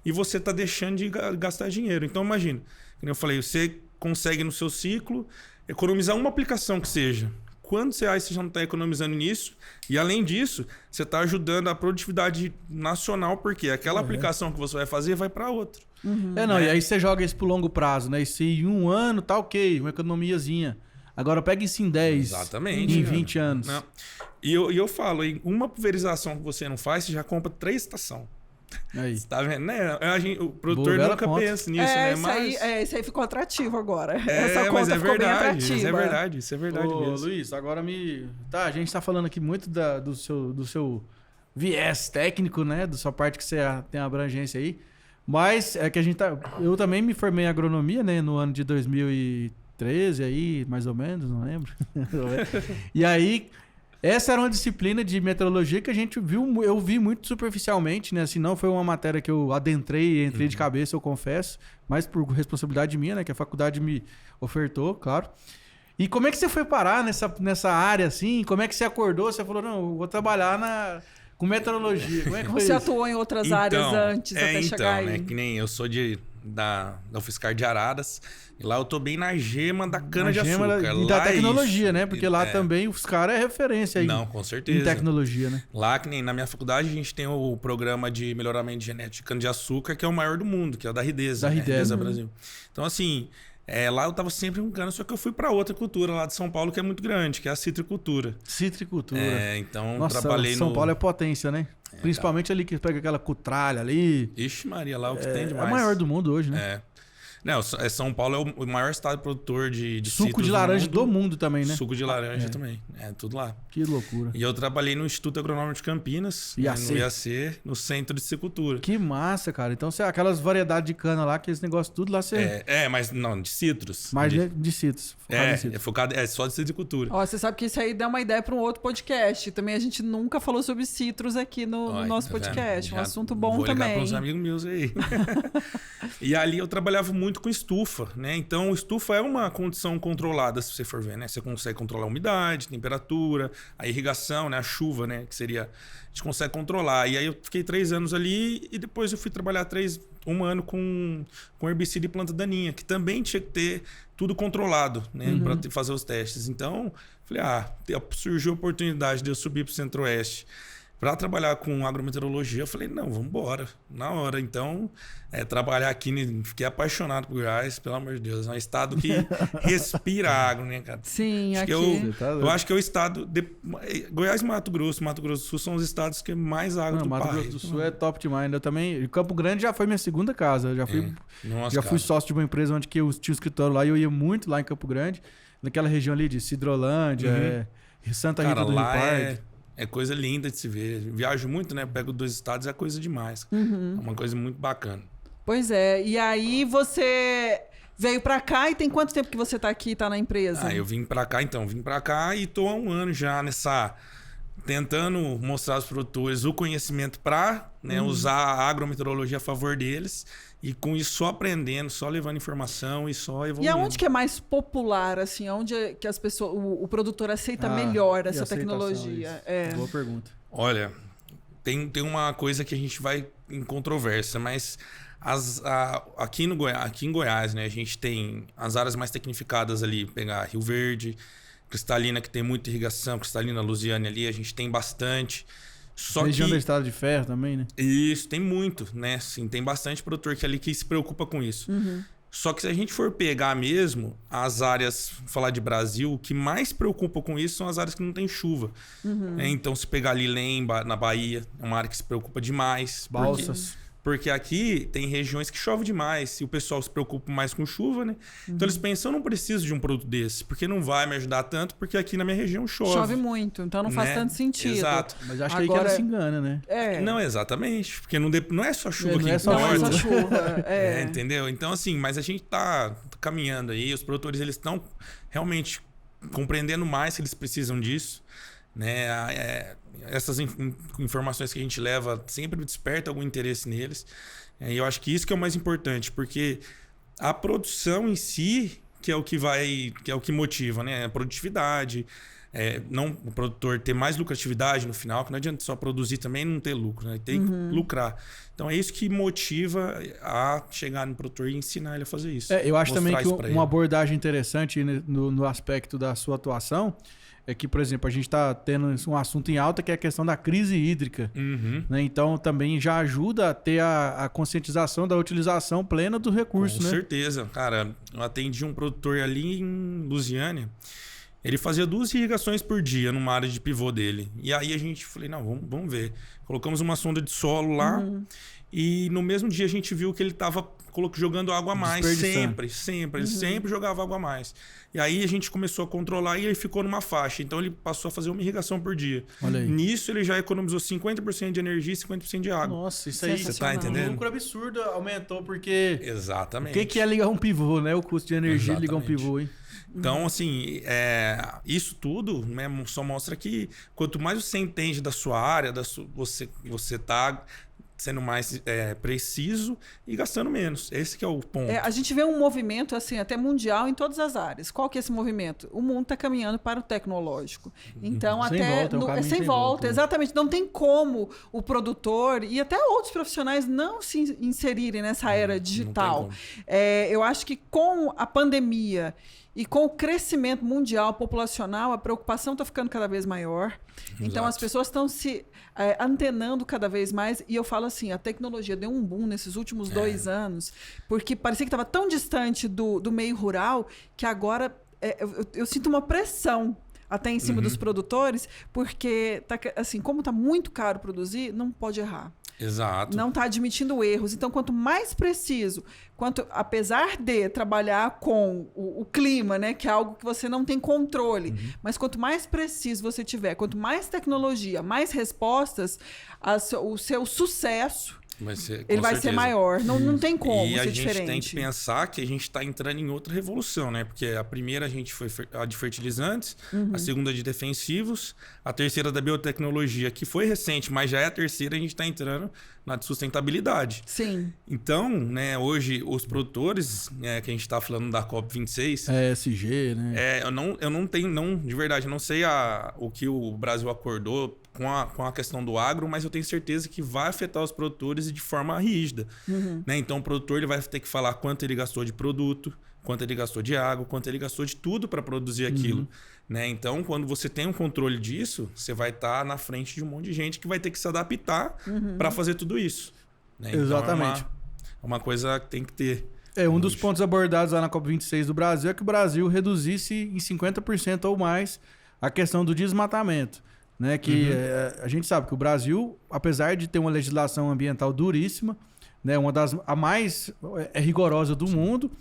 e você está deixando de gastar dinheiro. Então, imagina, como eu falei, você consegue no seu ciclo economizar uma aplicação que seja. Quantos reais você já não está economizando nisso? E além disso, você está ajudando a produtividade nacional, porque aquela aplicação que você vai fazer vai para outra. E aí você joga isso pro longo prazo, né? E se em um ano tá ok, uma economiazinha. Agora pega isso em 10, exatamente, em 20 anos. Não. E eu falo, em uma pulverização que você não faz, você já compra 3 estações. Aí. Você tá vendo, né? O produtor nunca pensa nisso, né? Isso aí ficou atrativo agora. Essa conta ficou bem atrativa. Isso é verdade Ô, mesmo. Luiz, agora a gente tá falando aqui muito do seu viés técnico, né? Da sua parte que você tem a abrangência aí. Mas é que eu também me formei em agronomia, né? No ano de 2013 aí, mais ou menos, não lembro. E aí... Essa era uma disciplina de meteorologia que a gente eu vi muito superficialmente, né? Assim, não foi uma matéria que eu entrei de cabeça, eu confesso, mas por responsabilidade minha, né? Que a faculdade me ofertou, claro. E como é que você foi parar nessa área, assim? Como é que você acordou? Você falou, não, eu vou trabalhar com meteorologia. Como é que foi Você isso? atuou em outras áreas antes até chegar aí? Né? Que nem eu sou da UFSCar de Araras. E lá eu tô bem na gema da cana-de-açúcar. E da tecnologia, né? Porque lá também os caras é referência aí. Não, com certeza. Em tecnologia, né? Lá, que nem na minha faculdade, a gente tem o programa de melhoramento genético de cana-de-açúcar, que é o maior do mundo, que é o da Ridesa. Da Ridesa Brasil. Então, assim, lá eu tava sempre com cana, só que eu fui para outra cultura lá de São Paulo, que é muito grande, que é a citricultura. Citricultura. Então, nossa, trabalhei São Paulo é potência, né? Principalmente ali que pega aquela cutralha ali. Ixi, Maria, lá o que tem demais. É o maior do mundo hoje, né? Não, São Paulo é o maior estado produtor de suco de laranja do mundo também, né? Suco de laranja também. Tudo lá. Que loucura. E eu trabalhei no Instituto Agronômico de Campinas, no IAC, no Centro de Citricultura. Que massa, cara. Então, aquelas variedades de cana lá, aqueles negócios tudo lá você... mas não, de citros. Mais de citros. Focado só de citricultura. Ó, você sabe que isso aí dá uma ideia para um outro podcast. Também a gente nunca falou sobre citros aqui no nosso podcast. Um assunto bom também. Vou ligar para uns amigos meus aí. E ali eu trabalhava muito muito com estufa, né? Então, estufa é uma condição controlada, se você for ver, né? Você consegue controlar a umidade, temperatura, a irrigação, né? A chuva, né? Que seria... A gente consegue controlar. E aí eu fiquei 3 anos ali e depois eu fui trabalhar 1 ano com herbicida e planta daninha, que também tinha que ter tudo controlado, né? Para fazer os testes. Então, falei, surgiu a oportunidade de eu subir para o Centro-Oeste para trabalhar com agrometeorologia. Eu falei, não, vamos embora, na hora. Então, trabalhar aqui, fiquei apaixonado por Goiás, pelo amor de Deus. É um estado que respira agro, né, cara? Sim, acho aqui. Eu acho que é o estado... Goiás e Mato Grosso do Sul são os estados que mais água do Mato país. Grosso do Sul é top demais. Ainda também... Campo Grande já foi minha segunda casa. Eu já fui sócio de uma empresa onde que eu tinha um escritório lá e eu ia muito lá em Campo Grande. Naquela região ali de Cidrolândia, Santa Rita do Rio Pardo. É coisa linda de se ver. Viajo muito, né? Pego 2 estados, é coisa demais. É uma coisa muito bacana. Pois é. E aí você veio pra cá e tem quanto tempo que você tá aqui, tá na empresa? Eu vim pra cá, e tô há 1 ano já tentando mostrar aos produtores o conhecimento para usar a agrometeorologia a favor deles. E com isso só aprendendo, só levando informação e só evoluindo. E aonde que é mais popular, assim? Aonde é que as pessoas, o produtor aceita melhor essa tecnologia? Boa pergunta. Olha, tem uma coisa que a gente vai em controvérsia, mas aqui em Goiás, né, a gente tem as áreas mais tecnificadas ali, pegar Rio Verde, Cristalina, que tem muita irrigação, Cristalina, Lusiânia ali, a gente tem bastante. Região da Estrada de Ferro também, né? Isso, tem muito, né? Sim, tem bastante produtor que se preocupa com isso. Só que se a gente for pegar mesmo as áreas, falar de Brasil, o que mais preocupa com isso são as áreas que não tem chuva. Então, se pegar ali na Bahia, é uma área que se preocupa demais. Balsas. Porque aqui tem regiões que chove demais e o pessoal se preocupa mais com chuva, né? Então eles pensam, eu não preciso de um produto desse, porque não vai me ajudar tanto, porque aqui na minha região chove. Chove muito, então não faz tanto sentido. Exato. Mas acho que aí que ela se engana, né? Não, exatamente. Porque não é só chuva que importa. Não é só chuva. Entendeu? Então, assim, mas a gente tá caminhando aí, os produtores eles estão realmente compreendendo mais que eles precisam disso. Né? Essas informações que a gente leva sempre desperta algum interesse neles. E eu acho que isso que é o mais importante, porque a produção em si que é o que motiva, né? A produtividade, não o produtor ter mais lucratividade no final, que não adianta só produzir também e não ter lucro, né? Tem que lucrar. Então é isso que motiva a chegar no produtor e ensinar ele a fazer isso. Eu acho também que uma abordagem interessante no aspecto da sua atuação é que, por exemplo, a gente está tendo um assunto em alta que é a questão da crise hídrica. Né? Então, também já ajuda a ter a conscientização da utilização plena do recurso. Com certeza. Cara, eu atendi um produtor ali em Lusiânia. Ele fazia 2 irrigações por dia numa área de pivô dele. E aí a gente falei, não, vamos ver. Colocamos uma sonda de solo lá. E no mesmo dia a gente viu que ele estava jogando água a mais. Sempre. Ele sempre jogava água a mais. E aí a gente começou a controlar e ele ficou numa faixa. Então ele passou a fazer uma irrigação por dia. Olha aí. Nisso ele já economizou 50% de energia e 50% de água. Nossa, isso aí. Você tá entendendo? Um lucro absurdo aumentou porque... Exatamente. O que é ligar um pivô, né? O custo de energia de ligar um pivô, hein? Então, assim, isso tudo, né, só mostra que quanto mais você entende da sua área, você tá sendo mais preciso e gastando menos. Esse que é o ponto. A gente vê um movimento assim até mundial em todas as áreas. Qual que é esse movimento? O mundo está caminhando para o tecnológico. Então, sem volta. Exatamente. Não tem como o produtor e até outros profissionais não se inserirem nessa era digital. Eu acho que com a pandemia e com o crescimento mundial, populacional, a preocupação está ficando cada vez maior. Exato. Então, as pessoas estão se antenando cada vez mais. E eu falo assim, a tecnologia deu um boom nesses últimos 2 anos, porque parecia que estava tão distante do meio rural que agora eu sinto uma pressão até em cima dos produtores, porque, assim, como está muito caro produzir, não pode errar. Exato. Não está admitindo erros. Então, quanto mais preciso, apesar de trabalhar com o clima, né, que é algo que você não tem controle, mas quanto mais preciso você tiver, quanto mais tecnologia, mais respostas, o seu sucesso vai ser maior. Não tem como ser diferente. E a gente tem que pensar que a gente está entrando em outra revolução, né? Porque a primeira a gente foi a de fertilizantes, a segunda de defensivos, a terceira da biotecnologia, que foi recente, mas já é a terceira, a gente está entrando na sustentabilidade. Sim. Então, né, hoje os produtores, que a gente está falando da COP26... ESG, né? Eu não tenho, de verdade, eu não sei o que o Brasil acordou com a questão do agro, mas eu tenho certeza que vai afetar os produtores e de forma rígida. Né? Então, o produtor ele vai ter que falar quanto ele gastou de produto, quanto ele gastou de água, quanto ele gastou de tudo para produzir aquilo. Né? Então, quando você tem um controle disso, você vai estar na frente de um monte de gente que vai ter que se adaptar para fazer tudo isso. Né? Exatamente. Então, é uma coisa que tem que ter. Um dos pontos abordados lá na COP26 do Brasil é que o Brasil reduzisse em 50% ou mais a questão do desmatamento. Né? Que a gente sabe que o Brasil, apesar de ter uma legislação ambiental duríssima, né? A mais rigorosa do mundo,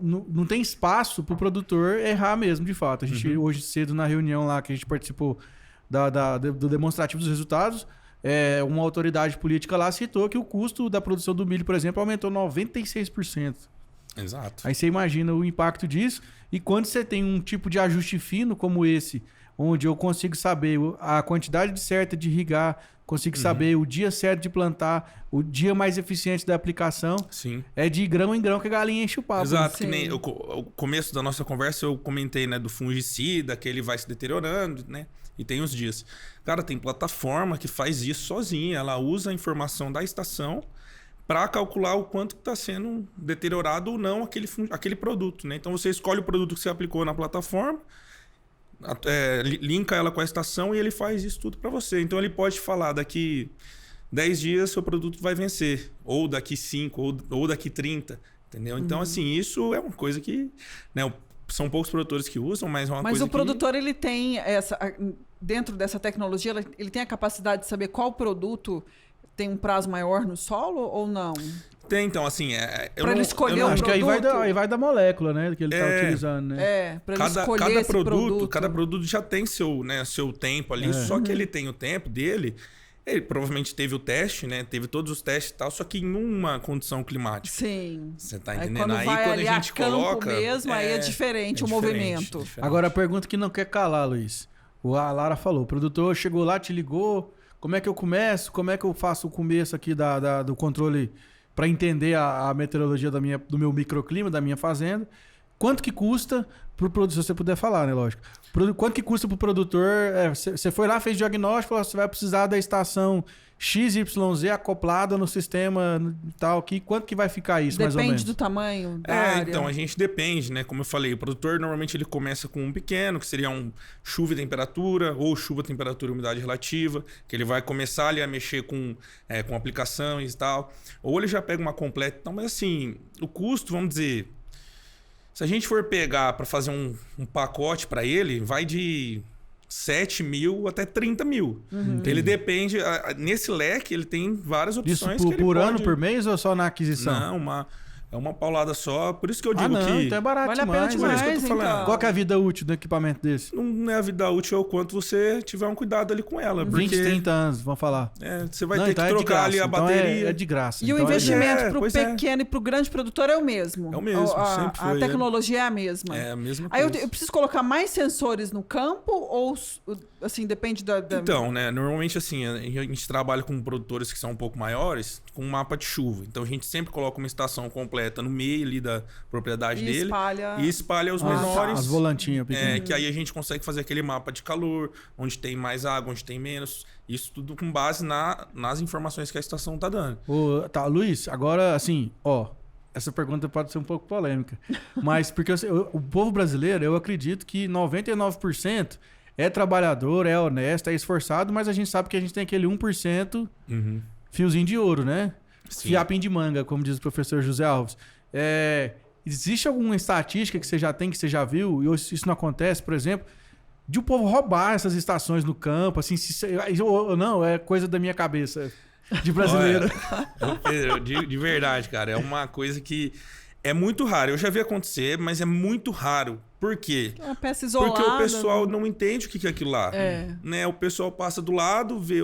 não tem espaço para o produtor errar mesmo, de fato. A gente, hoje cedo, na reunião lá que a gente participou do demonstrativo dos resultados, uma autoridade política lá citou que o custo da produção do milho, por exemplo, aumentou 96%. Exato. Aí você imagina o impacto disso. E quando você tem um tipo de ajuste fino como esse, onde eu consigo saber a quantidade certa de irrigar, consigo saber o dia certo de plantar, o dia mais eficiente da aplicação. Sim. É de grão em grão que a galinha enche o papo. Exato, que nem o começo da nossa conversa eu comentei, né, do fungicida, que ele vai se deteriorando, né? E tem os dias. Cara, tem plataforma que faz isso sozinha. Ela usa a informação da estação para calcular o quanto está sendo deteriorado ou não aquele produto, né? Então você escolhe o produto que você aplicou na plataforma, linka ela com a estação e ele faz isso tudo para você. Então ele pode falar daqui 10 dias seu produto vai vencer, ou daqui 5, ou daqui 30, entendeu? Então assim, isso é uma coisa que, né, são poucos produtores que usam, mas é uma coisa que... Mas o produtor, ele tem dentro dessa tecnologia, ele tem a capacidade de saber qual produto tem um prazo maior no solo ou não? Tem, então, assim... Para ele escolher um acho produto... que aí vai da molécula, né? Que ele está utilizando, né? Para ele escolher esse produto. Cada produto já tem seu tempo ali, só que ele tem o tempo dele... Ele provavelmente teve o teste, né? Teve todos os testes e tal, só que em uma condição climática. Sim. Você tá entendendo? Quando Aí vai quando ali a gente coloca... mesmo, aí é diferente o movimento. Agora, a pergunta que não quer calar, Luiz. A Lara falou, o produtor chegou lá, te ligou, como é que eu começo? Como é que eu faço o começo aqui do controle para entender a meteorologia do meu microclima, da minha fazenda? Quanto que custa pro produtor, se você puder falar, né, lógico. Quanto que custa pro produtor? Você foi lá, fez diagnóstico, falou, você vai precisar da estação XYZ acoplada no sistema tal aqui. Quanto que vai ficar isso, mais ou menos? Depende do tamanho da área. Então, a gente depende, né? Como eu falei, o produtor normalmente ele começa com um pequeno, que seria um chuva e temperatura, ou chuva, temperatura e umidade relativa, que ele vai começar ali a mexer com aplicações e tal. Ou ele já pega uma completa. Então, mas assim, o custo, vamos dizer... Se a gente for pegar para fazer um pacote para ele, vai de 7 mil até 30 mil. Ele depende... Nesse leque, ele tem várias opções. Isso por ano, por mês ou só na aquisição? Não, é uma paulada só. Por isso que eu digo que... então é barato vale a pena demais, é isso que eu tô falando. então. Qual que é a vida útil do equipamento desse? Não é a vida útil, é o quanto você tiver um cuidado ali com ela. 20, 30 anos, vamos falar. Você vai ter que trocar ali a bateria. É de graça. E o investimento para o pequeno e para o grande produtor é o mesmo. É o mesmo, sempre foi. A tecnologia é a mesma. É a mesma Aí coisa. eu preciso colocar mais sensores no campo ou, assim, depende da... Então, né, normalmente assim, a gente trabalha com produtores que são um pouco maiores, com um mapa de chuva. Então a gente sempre coloca uma estação completa no meio ali da propriedade dele e espalha os menores. As volantinhas pequenas. Que aí a gente consegue fazer aquele mapa de calor, onde tem mais água, onde tem menos. Isso tudo com base nas informações que a estação tá dando. Tá, Luiz, agora assim, essa pergunta pode ser um pouco polêmica. Mas porque o povo brasileiro, eu acredito que 99% é trabalhador, é honesto, é esforçado, mas a gente sabe que a gente tem aquele 1% fiozinho de ouro, né? Sim. Fiapinho de manga, como diz o professor José Alves. Existe alguma estatística que você já tem, que você já viu, e isso não acontece, por exemplo, de o povo roubar essas estações no campo, assim, ou não, é coisa da minha cabeça de brasileiro. Olha, de verdade, cara, é uma coisa que é muito raro. Eu já vi acontecer, mas é muito raro. Por quê? Uma peça isolada. Porque o pessoal não entende o que é aquilo lá. Né? O pessoal passa do lado, vê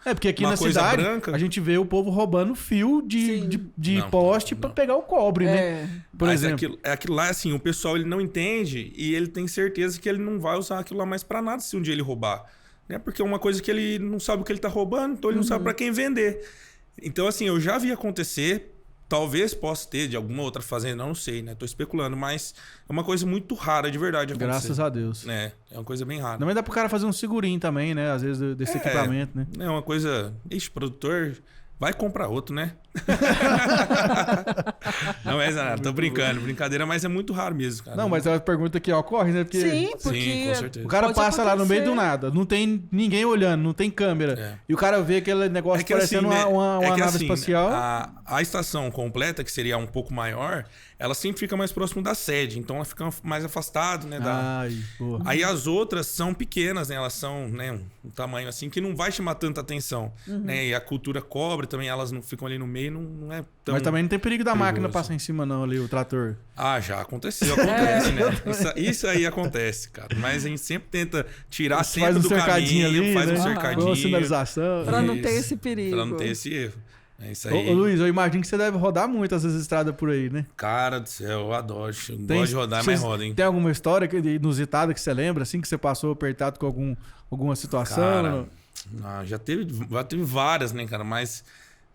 porque aqui uma na coisa cidade branca. A gente vê o povo roubando fio de poste para pegar o cobre, né? Por Mas exemplo. aquilo lá, assim, o pessoal ele não entende e ele tem certeza que ele não vai usar aquilo lá mais para nada se um dia ele roubar. né? Porque é uma coisa que ele não sabe o que ele tá roubando, então ele não sabe para quem vender. Então, assim, eu já vi acontecer, talvez possa ter de alguma outra fazenda, não sei, né? Tô especulando, mas é uma coisa muito rara de verdade acontecer. Graças a Deus. É uma coisa bem rara. Também dá pro cara fazer um segurinho também, né? Às vezes desse equipamento, né? É uma coisa... Ixi, produtor... Vai comprar outro, né? Não, mas tô brincando, brincadeira, mas é muito raro mesmo, cara. Não, mas é uma pergunta que ocorre, né? Porque Sim, porque Sim, com certeza. o cara pode passa lá no meio do acontecer. nada, não tem ninguém olhando, não tem câmera. É. E o cara vê aquele negócio parecendo assim, né, uma nave assim, espacial. A estação completa, que seria um pouco maior, ela sempre fica mais próximo da sede, então ela fica mais afastada, né? Ai, porra. Aí as outras são pequenas, né? Elas são, né, um tamanho assim que não vai chamar tanta atenção, né? E a cultura cobre também, elas não ficam ali no meio, não é tão... Mas também não tem perigo da máquina perigoso. passar em cima não ali, o trator. Ah, já aconteceu, acontece, né? Isso aí acontece, cara. Mas a gente sempre tenta tirar sempre Faz um do cercadinho caminho, ali, faz né? um Com uma cercadinho. sinalização. Pra não ter Isso, esse perigo. Pra não ter esse erro. É isso Ô, aí. Luiz, eu imagino que você deve rodar muito essas estradas por aí, né? Cara do céu, eu adoro. Eu gosto de rodar, mas roda, hein? Tem alguma história inusitada que você lembra, assim, que você passou apertado com alguma situação? Cara, já teve várias, né, cara? Mas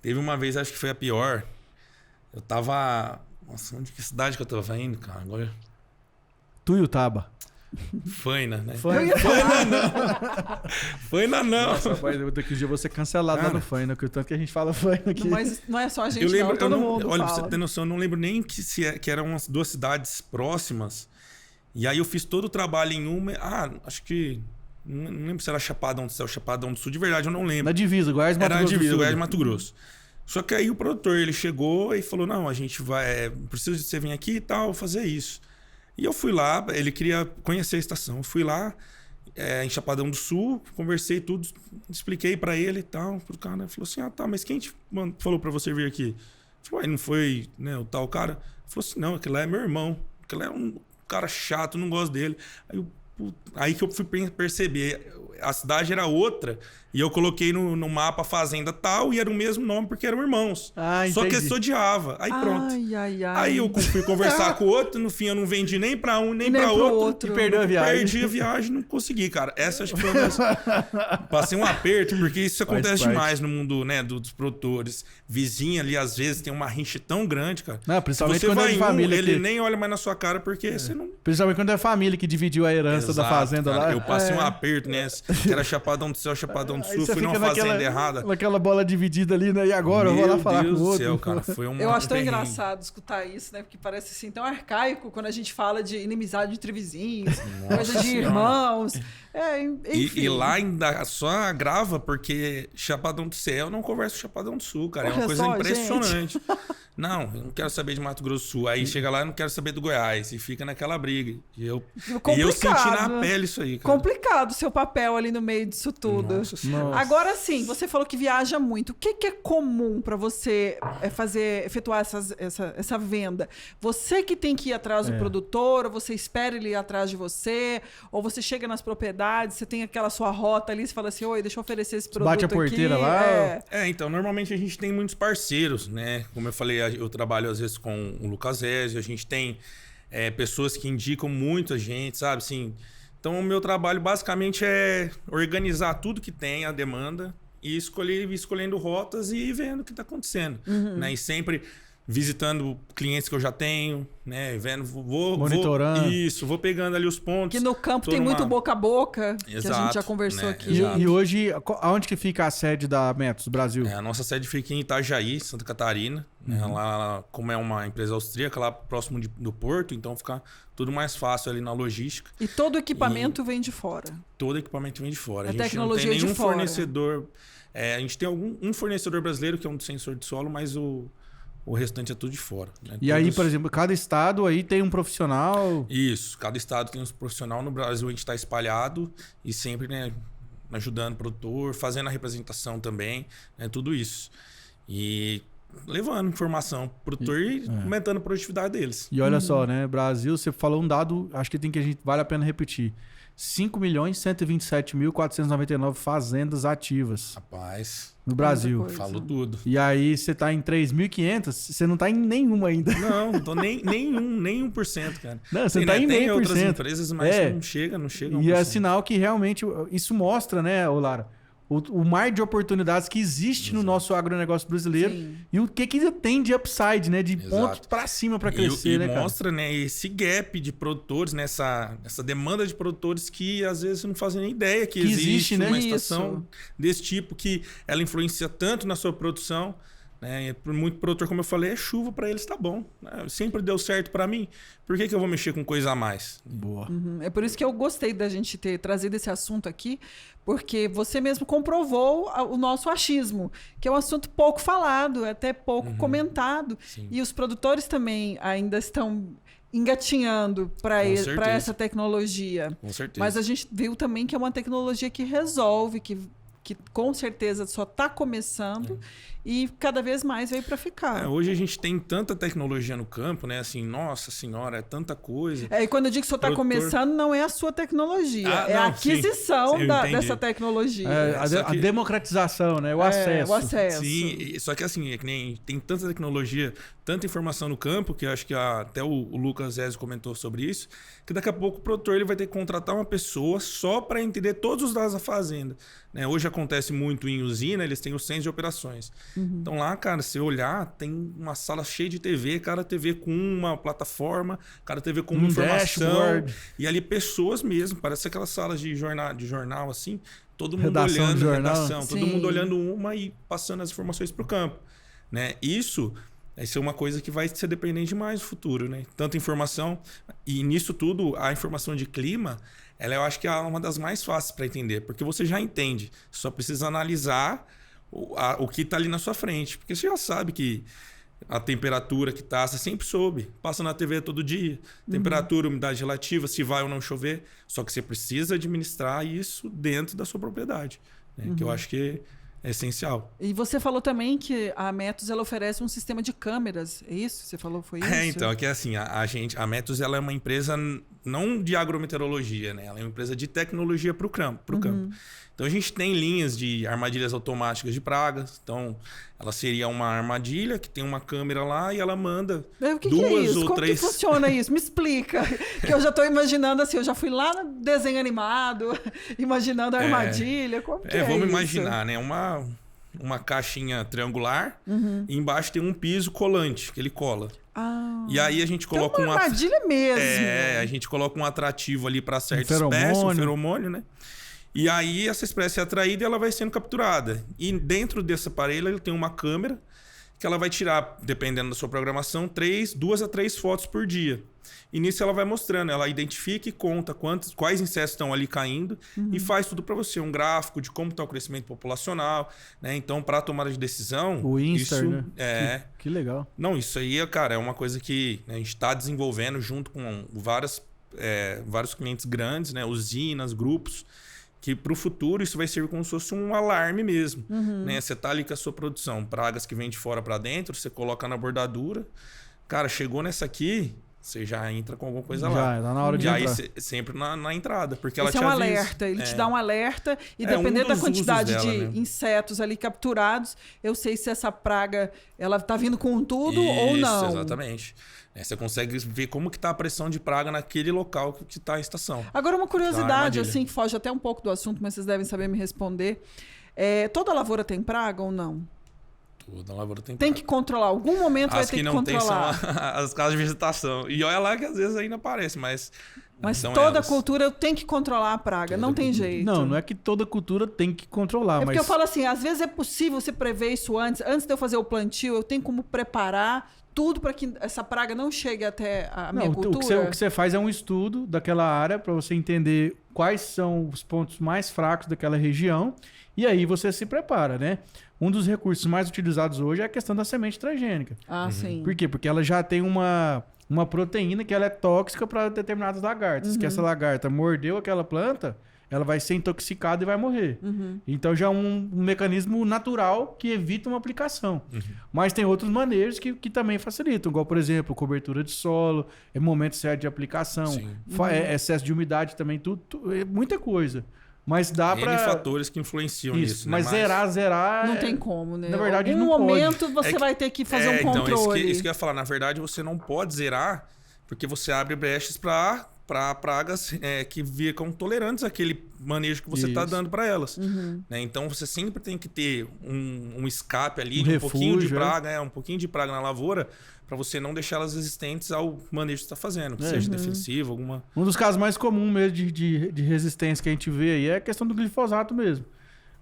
teve uma vez, acho que foi a pior. Eu tava... Nossa, que cidade que eu tava indo, cara? Agora... Tuiutaba. Faina, né? Faina. Faina não. Nossa, rapaz, daqui um dia eu vou ser cancelado lá Cara. no Faina, que o tanto que a gente fala Faina aqui. Mas não é só a gente, Eu lembro, não, todo mundo olha, pra fala. você ter noção, eu não lembro nem que eram umas duas cidades próximas. E aí eu fiz todo o trabalho em uma. Acho que. Não lembro se era Chapadão do Céu, Chapadão do Sul. De verdade, eu não lembro. Na divisa, Goiás, Mato Era a Grosso do divisa, Sul. Goiás de Mato Grosso. Só que aí o produtor, ele chegou e falou, não, a gente vai... Preciso de você vir aqui e tal, fazer isso. E eu fui lá, ele queria conhecer a estação. Eu fui lá, em Chapadão do Sul, conversei tudo, expliquei pra ele e tal. Pro cara, ele falou assim, tá, mas quem falou pra você vir aqui? Eu falei, não foi, né, o tal cara? Ele falou assim, não, aquele lá é meu irmão. Aquele lá é um cara chato, não gosto dele. Aí que eu fui perceber, a cidade era outra, e eu coloquei no mapa fazenda tal, e era o mesmo nome porque eram irmãos. Só que entendi. eles se odiavam. Aí pronto. Ai. Aí eu fui conversar com o outro, no fim eu não vendi nem pra um, nem pra pro outro. outro. E perdeu a viagem. Perdi a viagem, não consegui, cara. Essa acho que foi uma das... Passei um aperto, porque isso acontece parte. demais no mundo, né, dos produtores. Vizinho ali, às vezes, tem uma rincha tão grande, cara. Não, Se principalmente você quando é vai de em família ele que... nem olha mais na sua cara, porque você não... Principalmente quando é família que dividiu a herança da Exato, fazenda cara. lá. Eu passei um aperto nessa. Que era Chapadão do Céu, Chapadão do Aí Sul. você Fui numa fica fazenda errada. naquela bola dividida ali, né? E agora eu vou lá falar Deus com o do outro. céu, cara. Foi Eu acho tão perrengue. engraçado escutar isso, né? Porque parece assim tão arcaico quando a gente fala de inimizade entre vizinhos, coisa de Senhora. irmãos. Enfim. E lá ainda só agrava porque Chapadão do Céu não conversa com Chapadão do Sul, cara. É Olha uma coisa só, impressionante. Não, eu não quero saber de Mato Grosso do Sul. Aí chega lá, eu não quero saber do Goiás. E fica naquela briga. E eu senti na pele isso aí, cara. Complicado o seu papel ali no meio disso tudo. Nossa Senhora. Nossa. Agora sim, você falou que viaja muito. O que é comum para você efetuar essa venda? Você que tem que ir atrás do produtor, ou você espera ele ir atrás de você, ou você chega nas propriedades, você tem aquela sua rota ali, você fala assim, oi, deixa eu oferecer esse produto Bate a porteira aqui. lá, Então, normalmente a gente tem muitos parceiros, né? Como eu falei, eu trabalho às vezes com o Lucas Ezio, a gente tem pessoas que indicam muito a gente, sabe? Assim, então, o meu trabalho basicamente é organizar tudo que tem, a demanda, e escolhendo rotas e vendo o que está acontecendo. Né? E sempre visitando clientes que eu já tenho, né? Vendo, Monitorando. Vou pegando ali os pontos. Que no campo Tô tem numa- muito boca a boca, que a gente já Exato, conversou né? aqui. E hoje, aonde que fica a sede da Metros Brasil? A nossa sede fica em Itajaí, Santa Catarina. Né? Lá, como é uma empresa austríaca, lá próximo do porto, então fica tudo mais fácil ali na logística. E todo o equipamento vem de fora. Todo equipamento vem de fora. A A gente tecnologia não tem de nenhum fora. fornecedor. A gente tem um fornecedor brasileiro que é um sensor de solo, mas o restante é tudo de fora. Né? E aí, Todos- por exemplo, cada estado aí tem um profissional. Isso, cada estado tem um profissional. No Brasil a gente está espalhado e sempre, né, ajudando o produtor, fazendo a representação também, né, tudo isso. E levando informação pro produtor e aumentando a produtividade deles. E olha só, né? Brasil, você falou um dado, acho que vale a pena repetir. 5.127.499 fazendas ativas Rapaz, no Brasil. Coisa. falou tudo. E aí você tá em 3.500, você não tá em nenhuma ainda. Não tô nem 1%, cara. Não, você Tem, não tá né, em tem meio por outras cento. empresas, mas não chega. E é sinal que realmente isso mostra, né, ô Lara, o mar de oportunidades que existe no nosso agronegócio brasileiro. Sim. E o que tem de upside, né? De ponto pra cima pra crescer, e né, cara? mostra, né, esse gap de produtores, né, essa demanda de produtores que às vezes não fazem nem ideia que existe né? uma Isso. estação desse tipo, que ela influencia tanto na sua produção. Né? Por muito produtor, como eu falei, é chuva para eles, tá bom. Né? Sempre deu certo para mim. Por que eu vou mexer com coisa a mais? Boa. É por isso que eu gostei da gente ter trazido esse assunto aqui, porque você mesmo comprovou o nosso achismo, que é um assunto pouco falado, até pouco comentado. Sim. E os produtores também ainda estão engatinhando para certeza. essa tecnologia. Com certeza. Mas a gente viu também que é uma tecnologia que resolve, que com certeza só está começando e cada vez mais veio para ficar. Hoje a gente tem tanta tecnologia no campo, né? Assim, nossa senhora, é tanta coisa. E quando eu digo que só está começando, não é a sua tecnologia, é não, a aquisição sim, dessa tecnologia. A democratização, né? O acesso. O acesso. Sim, só que assim, é que nem tem tanta tecnologia, tanta informação no campo, que eu acho que até o Lucas Zezio comentou sobre isso, que daqui a pouco o produtor ele vai ter que contratar uma pessoa só para entender todos os dados da fazenda. Né? Hoje acontece muito em usina, eles têm o centro de operações. Então lá, cara, se olhar, tem uma sala cheia de TV, cada TV com uma plataforma, cada TV com uma informação. Dashboard. E ali pessoas mesmo, parece aquelas salas de jornal assim, todo mundo Redação olhando de a jornal. redação, todo Sim. mundo olhando uma e passando as informações para o campo. Né? Isso vai ser uma coisa que vai ser dependente demais do futuro. Né? Tanta informação. E nisso tudo, a informação de clima, eu acho que é uma das mais fáceis para entender, porque você já entende, só precisa analisar o que está ali na sua frente, porque você já sabe que a temperatura que está, você sempre soube, passa na TV todo dia, temperatura, umidade relativa, se vai ou não chover, só que você precisa administrar isso dentro da sua propriedade, né? Que eu acho que é essencial. E você falou também que a Metos ela oferece um sistema de câmeras, é isso? Você falou foi isso? Então, é que assim, a Metos ela é uma empresa não de agrometeorologia, né? Ela é uma empresa de tecnologia para o campo. Então a gente tem linhas de armadilhas automáticas de pragas. Então, ela seria uma armadilha que tem uma câmera lá e ela manda O que duas é isso? ou Como três. que funciona isso? Me explica. Que eu já estou imaginando assim, eu já fui lá no desenho animado, imaginando a armadilha. Como que Vamos isso? imaginar, né? Uma caixinha triangular e embaixo tem um piso colante que ele cola. E aí a gente coloca uma armadilha mesmo. a gente coloca um atrativo ali para certa feromônio. espécie, um feromônio, né? E aí essa espécie é atraída e ela vai sendo capturada. E dentro desse aparelho ele tem uma câmera que ela vai tirar, dependendo da sua programação, 2 a 3 fotos por dia. E nisso ela vai mostrando, ela identifica e conta quais insetos estão ali caindo e faz tudo para você, um gráfico de como está o crescimento populacional, né? Então, para tomada de decisão, O Instar, isso né? Que legal. Não, isso aí, cara, é uma coisa que a gente está desenvolvendo junto com vários clientes grandes, né? Usinas, grupos, que para o futuro isso vai servir como se fosse um alarme mesmo. Né? Você tá ali com a sua produção, pragas que vêm de fora para dentro, você coloca na bordadura. Cara, chegou nessa aqui, você já entra com alguma coisa lá. Já, tá na hora de e aí entrar. Sempre na entrada, porque ela Esse te é um avisa. alerta, ele te dá um alerta e um dependendo da dos quantidade usos dela, de né? insetos ali capturados, eu sei se essa praga ela tá vindo com tudo ou não. Exatamente. Você consegue ver como que tá a pressão de praga naquele local que tá a estação. Agora uma curiosidade, armadilha. assim, que foge até um pouco do assunto, mas vocês devem saber me responder. Toda lavoura tem praga ou não? Toda lavoura tem Tem praga. que controlar. Algum momento vai As ter que que não tem são controlar. as casas de vegetação. E olha lá que às vezes ainda aparece, mas são toda elas. cultura eu tenho que controlar a praga. Toda não tem cultura. jeito. Não é que toda cultura tem que controlar, É porque mas eu falo assim, às vezes é possível você prever isso antes. Antes de eu fazer o plantio, eu tenho como preparar tudo para que essa praga não chegue até a minha não, cultura. o que você faz é um estudo daquela área para você entender quais são os pontos mais fracos daquela região e aí você se prepara, né? Um dos recursos mais utilizados hoje é a questão da semente transgênica. Sim. Por quê? Porque ela já tem uma proteína que ela é tóxica para determinadas lagartas. Que essa lagarta mordeu aquela planta, ela vai ser intoxicada e vai morrer. Então já é um mecanismo natural que evita uma aplicação. Mas tem outros manejos que também facilitam, igual, por exemplo, cobertura de solo, momento certo de aplicação, excesso de umidade também, tudo, muita coisa. Mas dá N para fatores que influenciam nisso, né? Mas zerar... Não tem como, né? Na verdade, em não algum momento pode. você vai ter que fazer um então, controle. isso que eu ia falar. Na verdade, você não pode zerar, porque você abre brechas para pragas que ficam tolerantes àquele manejo que você está dando para elas. Né? Então, você sempre tem que ter um escape ali, de um pouquinho de praga, um pouquinho de praga na lavoura, para você não deixar elas resistentes ao manejo que você está fazendo, que seja defensivo, alguma... Um dos casos mais comuns mesmo de resistência que a gente vê aí é a questão do glifosato mesmo.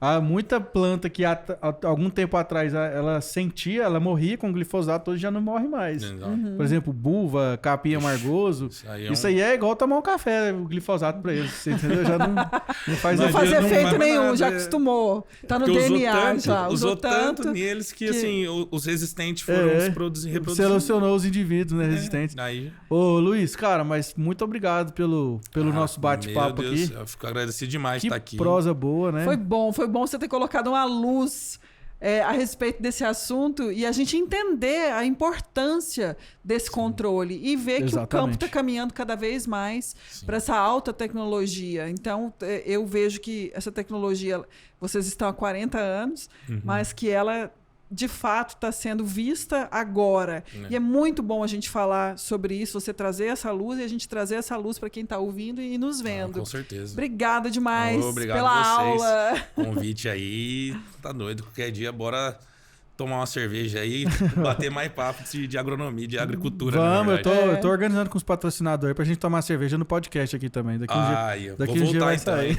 Há muita planta que há algum tempo atrás ela morria com glifosato, hoje já não morre mais. Por exemplo, buva, capim amargoso. Isso aí é igual tomar um café, o glifosato pra eles. Você entendeu? Já não faz não faz efeito nenhum, nada, já acostumou. Tá no DNA já. Usou tanto neles que assim, os resistentes foram se reproduzindo. Selecionou os indivíduos, né, resistentes. Ô, Luiz, cara, mas muito obrigado pelo nosso bate-papo aqui. Eu fico agradecido demais de estar aqui. Prosa boa, né? Foi bom você ter colocado uma luz a respeito desse assunto e a gente entender a importância desse controle e ver que o campo está caminhando cada vez mais para essa alta tecnologia. Então, eu vejo que essa tecnologia, vocês estão há 40 anos, mas que ela... de fato está sendo vista agora. E é muito bom a gente falar sobre isso, você trazer essa luz e a gente trazer essa luz para quem está ouvindo e nos vendo. Com certeza. Obrigada demais Obrigado pela a vocês. aula. Convite aí, tá doido. Qualquer dia, bora tomar uma cerveja aí, bater mais papo de agronomia, de agricultura. Vamos, eu tô organizando com os patrocinadores pra gente tomar cerveja no podcast aqui também. Daqui um dia vai sair.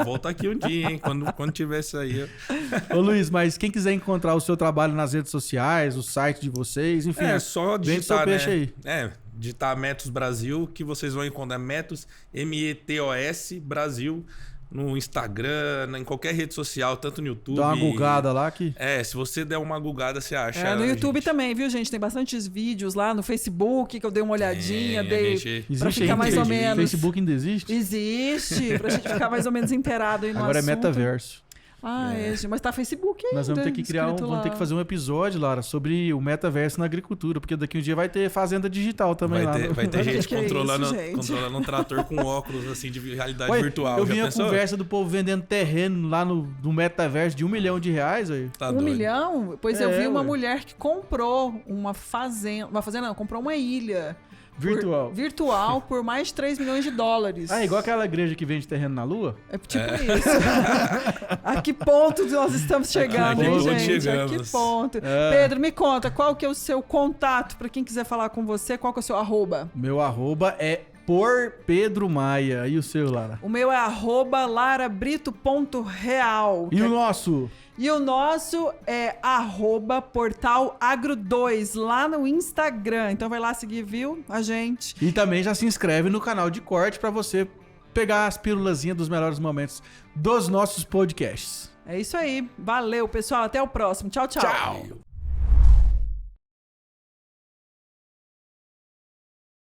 Volta aqui um dia, hein? Quando tiver isso aí. Ô Luiz, mas quem quiser encontrar o seu trabalho nas redes sociais, o site de vocês, enfim. É só digitar, né? Aí. Digitar Metos Brasil, que vocês vão encontrar Metos, METOS Brasil. No Instagram, em qualquer rede social, tanto no YouTube. Dá uma gugada lá que... se você der uma gugada, você acha. No YouTube também, viu, gente? Tem bastantes vídeos lá no Facebook, que eu dei uma olhadinha, pra ficar mais ou menos... Facebook ainda existe? Existe, pra gente ficar mais ou menos inteirado aí no Agora assunto. É metaverso. Mas tá Facebook ainda. Nós vamos ter que vamos ter que fazer um episódio, Lara, sobre o metaverso na agricultura, porque daqui um dia vai ter fazenda digital também lá. Vai ter gente controlando um trator com óculos assim de realidade virtual. Eu vi a conversa do povo vendendo terreno lá no metaverso de R$1 milhão aí. Tá doido. 1 milhão? Pois eu vi uma mulher que comprou uma fazenda. Comprou uma ilha. Virtual por mais de $3 milhões. Igual aquela igreja que vende terreno na Lua? É tipo isso. A que ponto nós estamos chegando, hein, gente? A que ponto? Pedro, me conta, qual que é o seu contato para quem quiser falar com você? Qual que é o seu arroba? Meu arroba é por Pedro Maia. E o seu, Lara? O meu é @larabrito.real. E o nosso? E o nosso é @portalagro2 lá no Instagram. Então vai lá seguir, viu? A gente. E também já se inscreve no canal de corte para você pegar as pílulazinhas dos melhores momentos dos nossos podcasts. É isso aí. Valeu, pessoal. Até o próximo. Tchau, tchau. Tchau.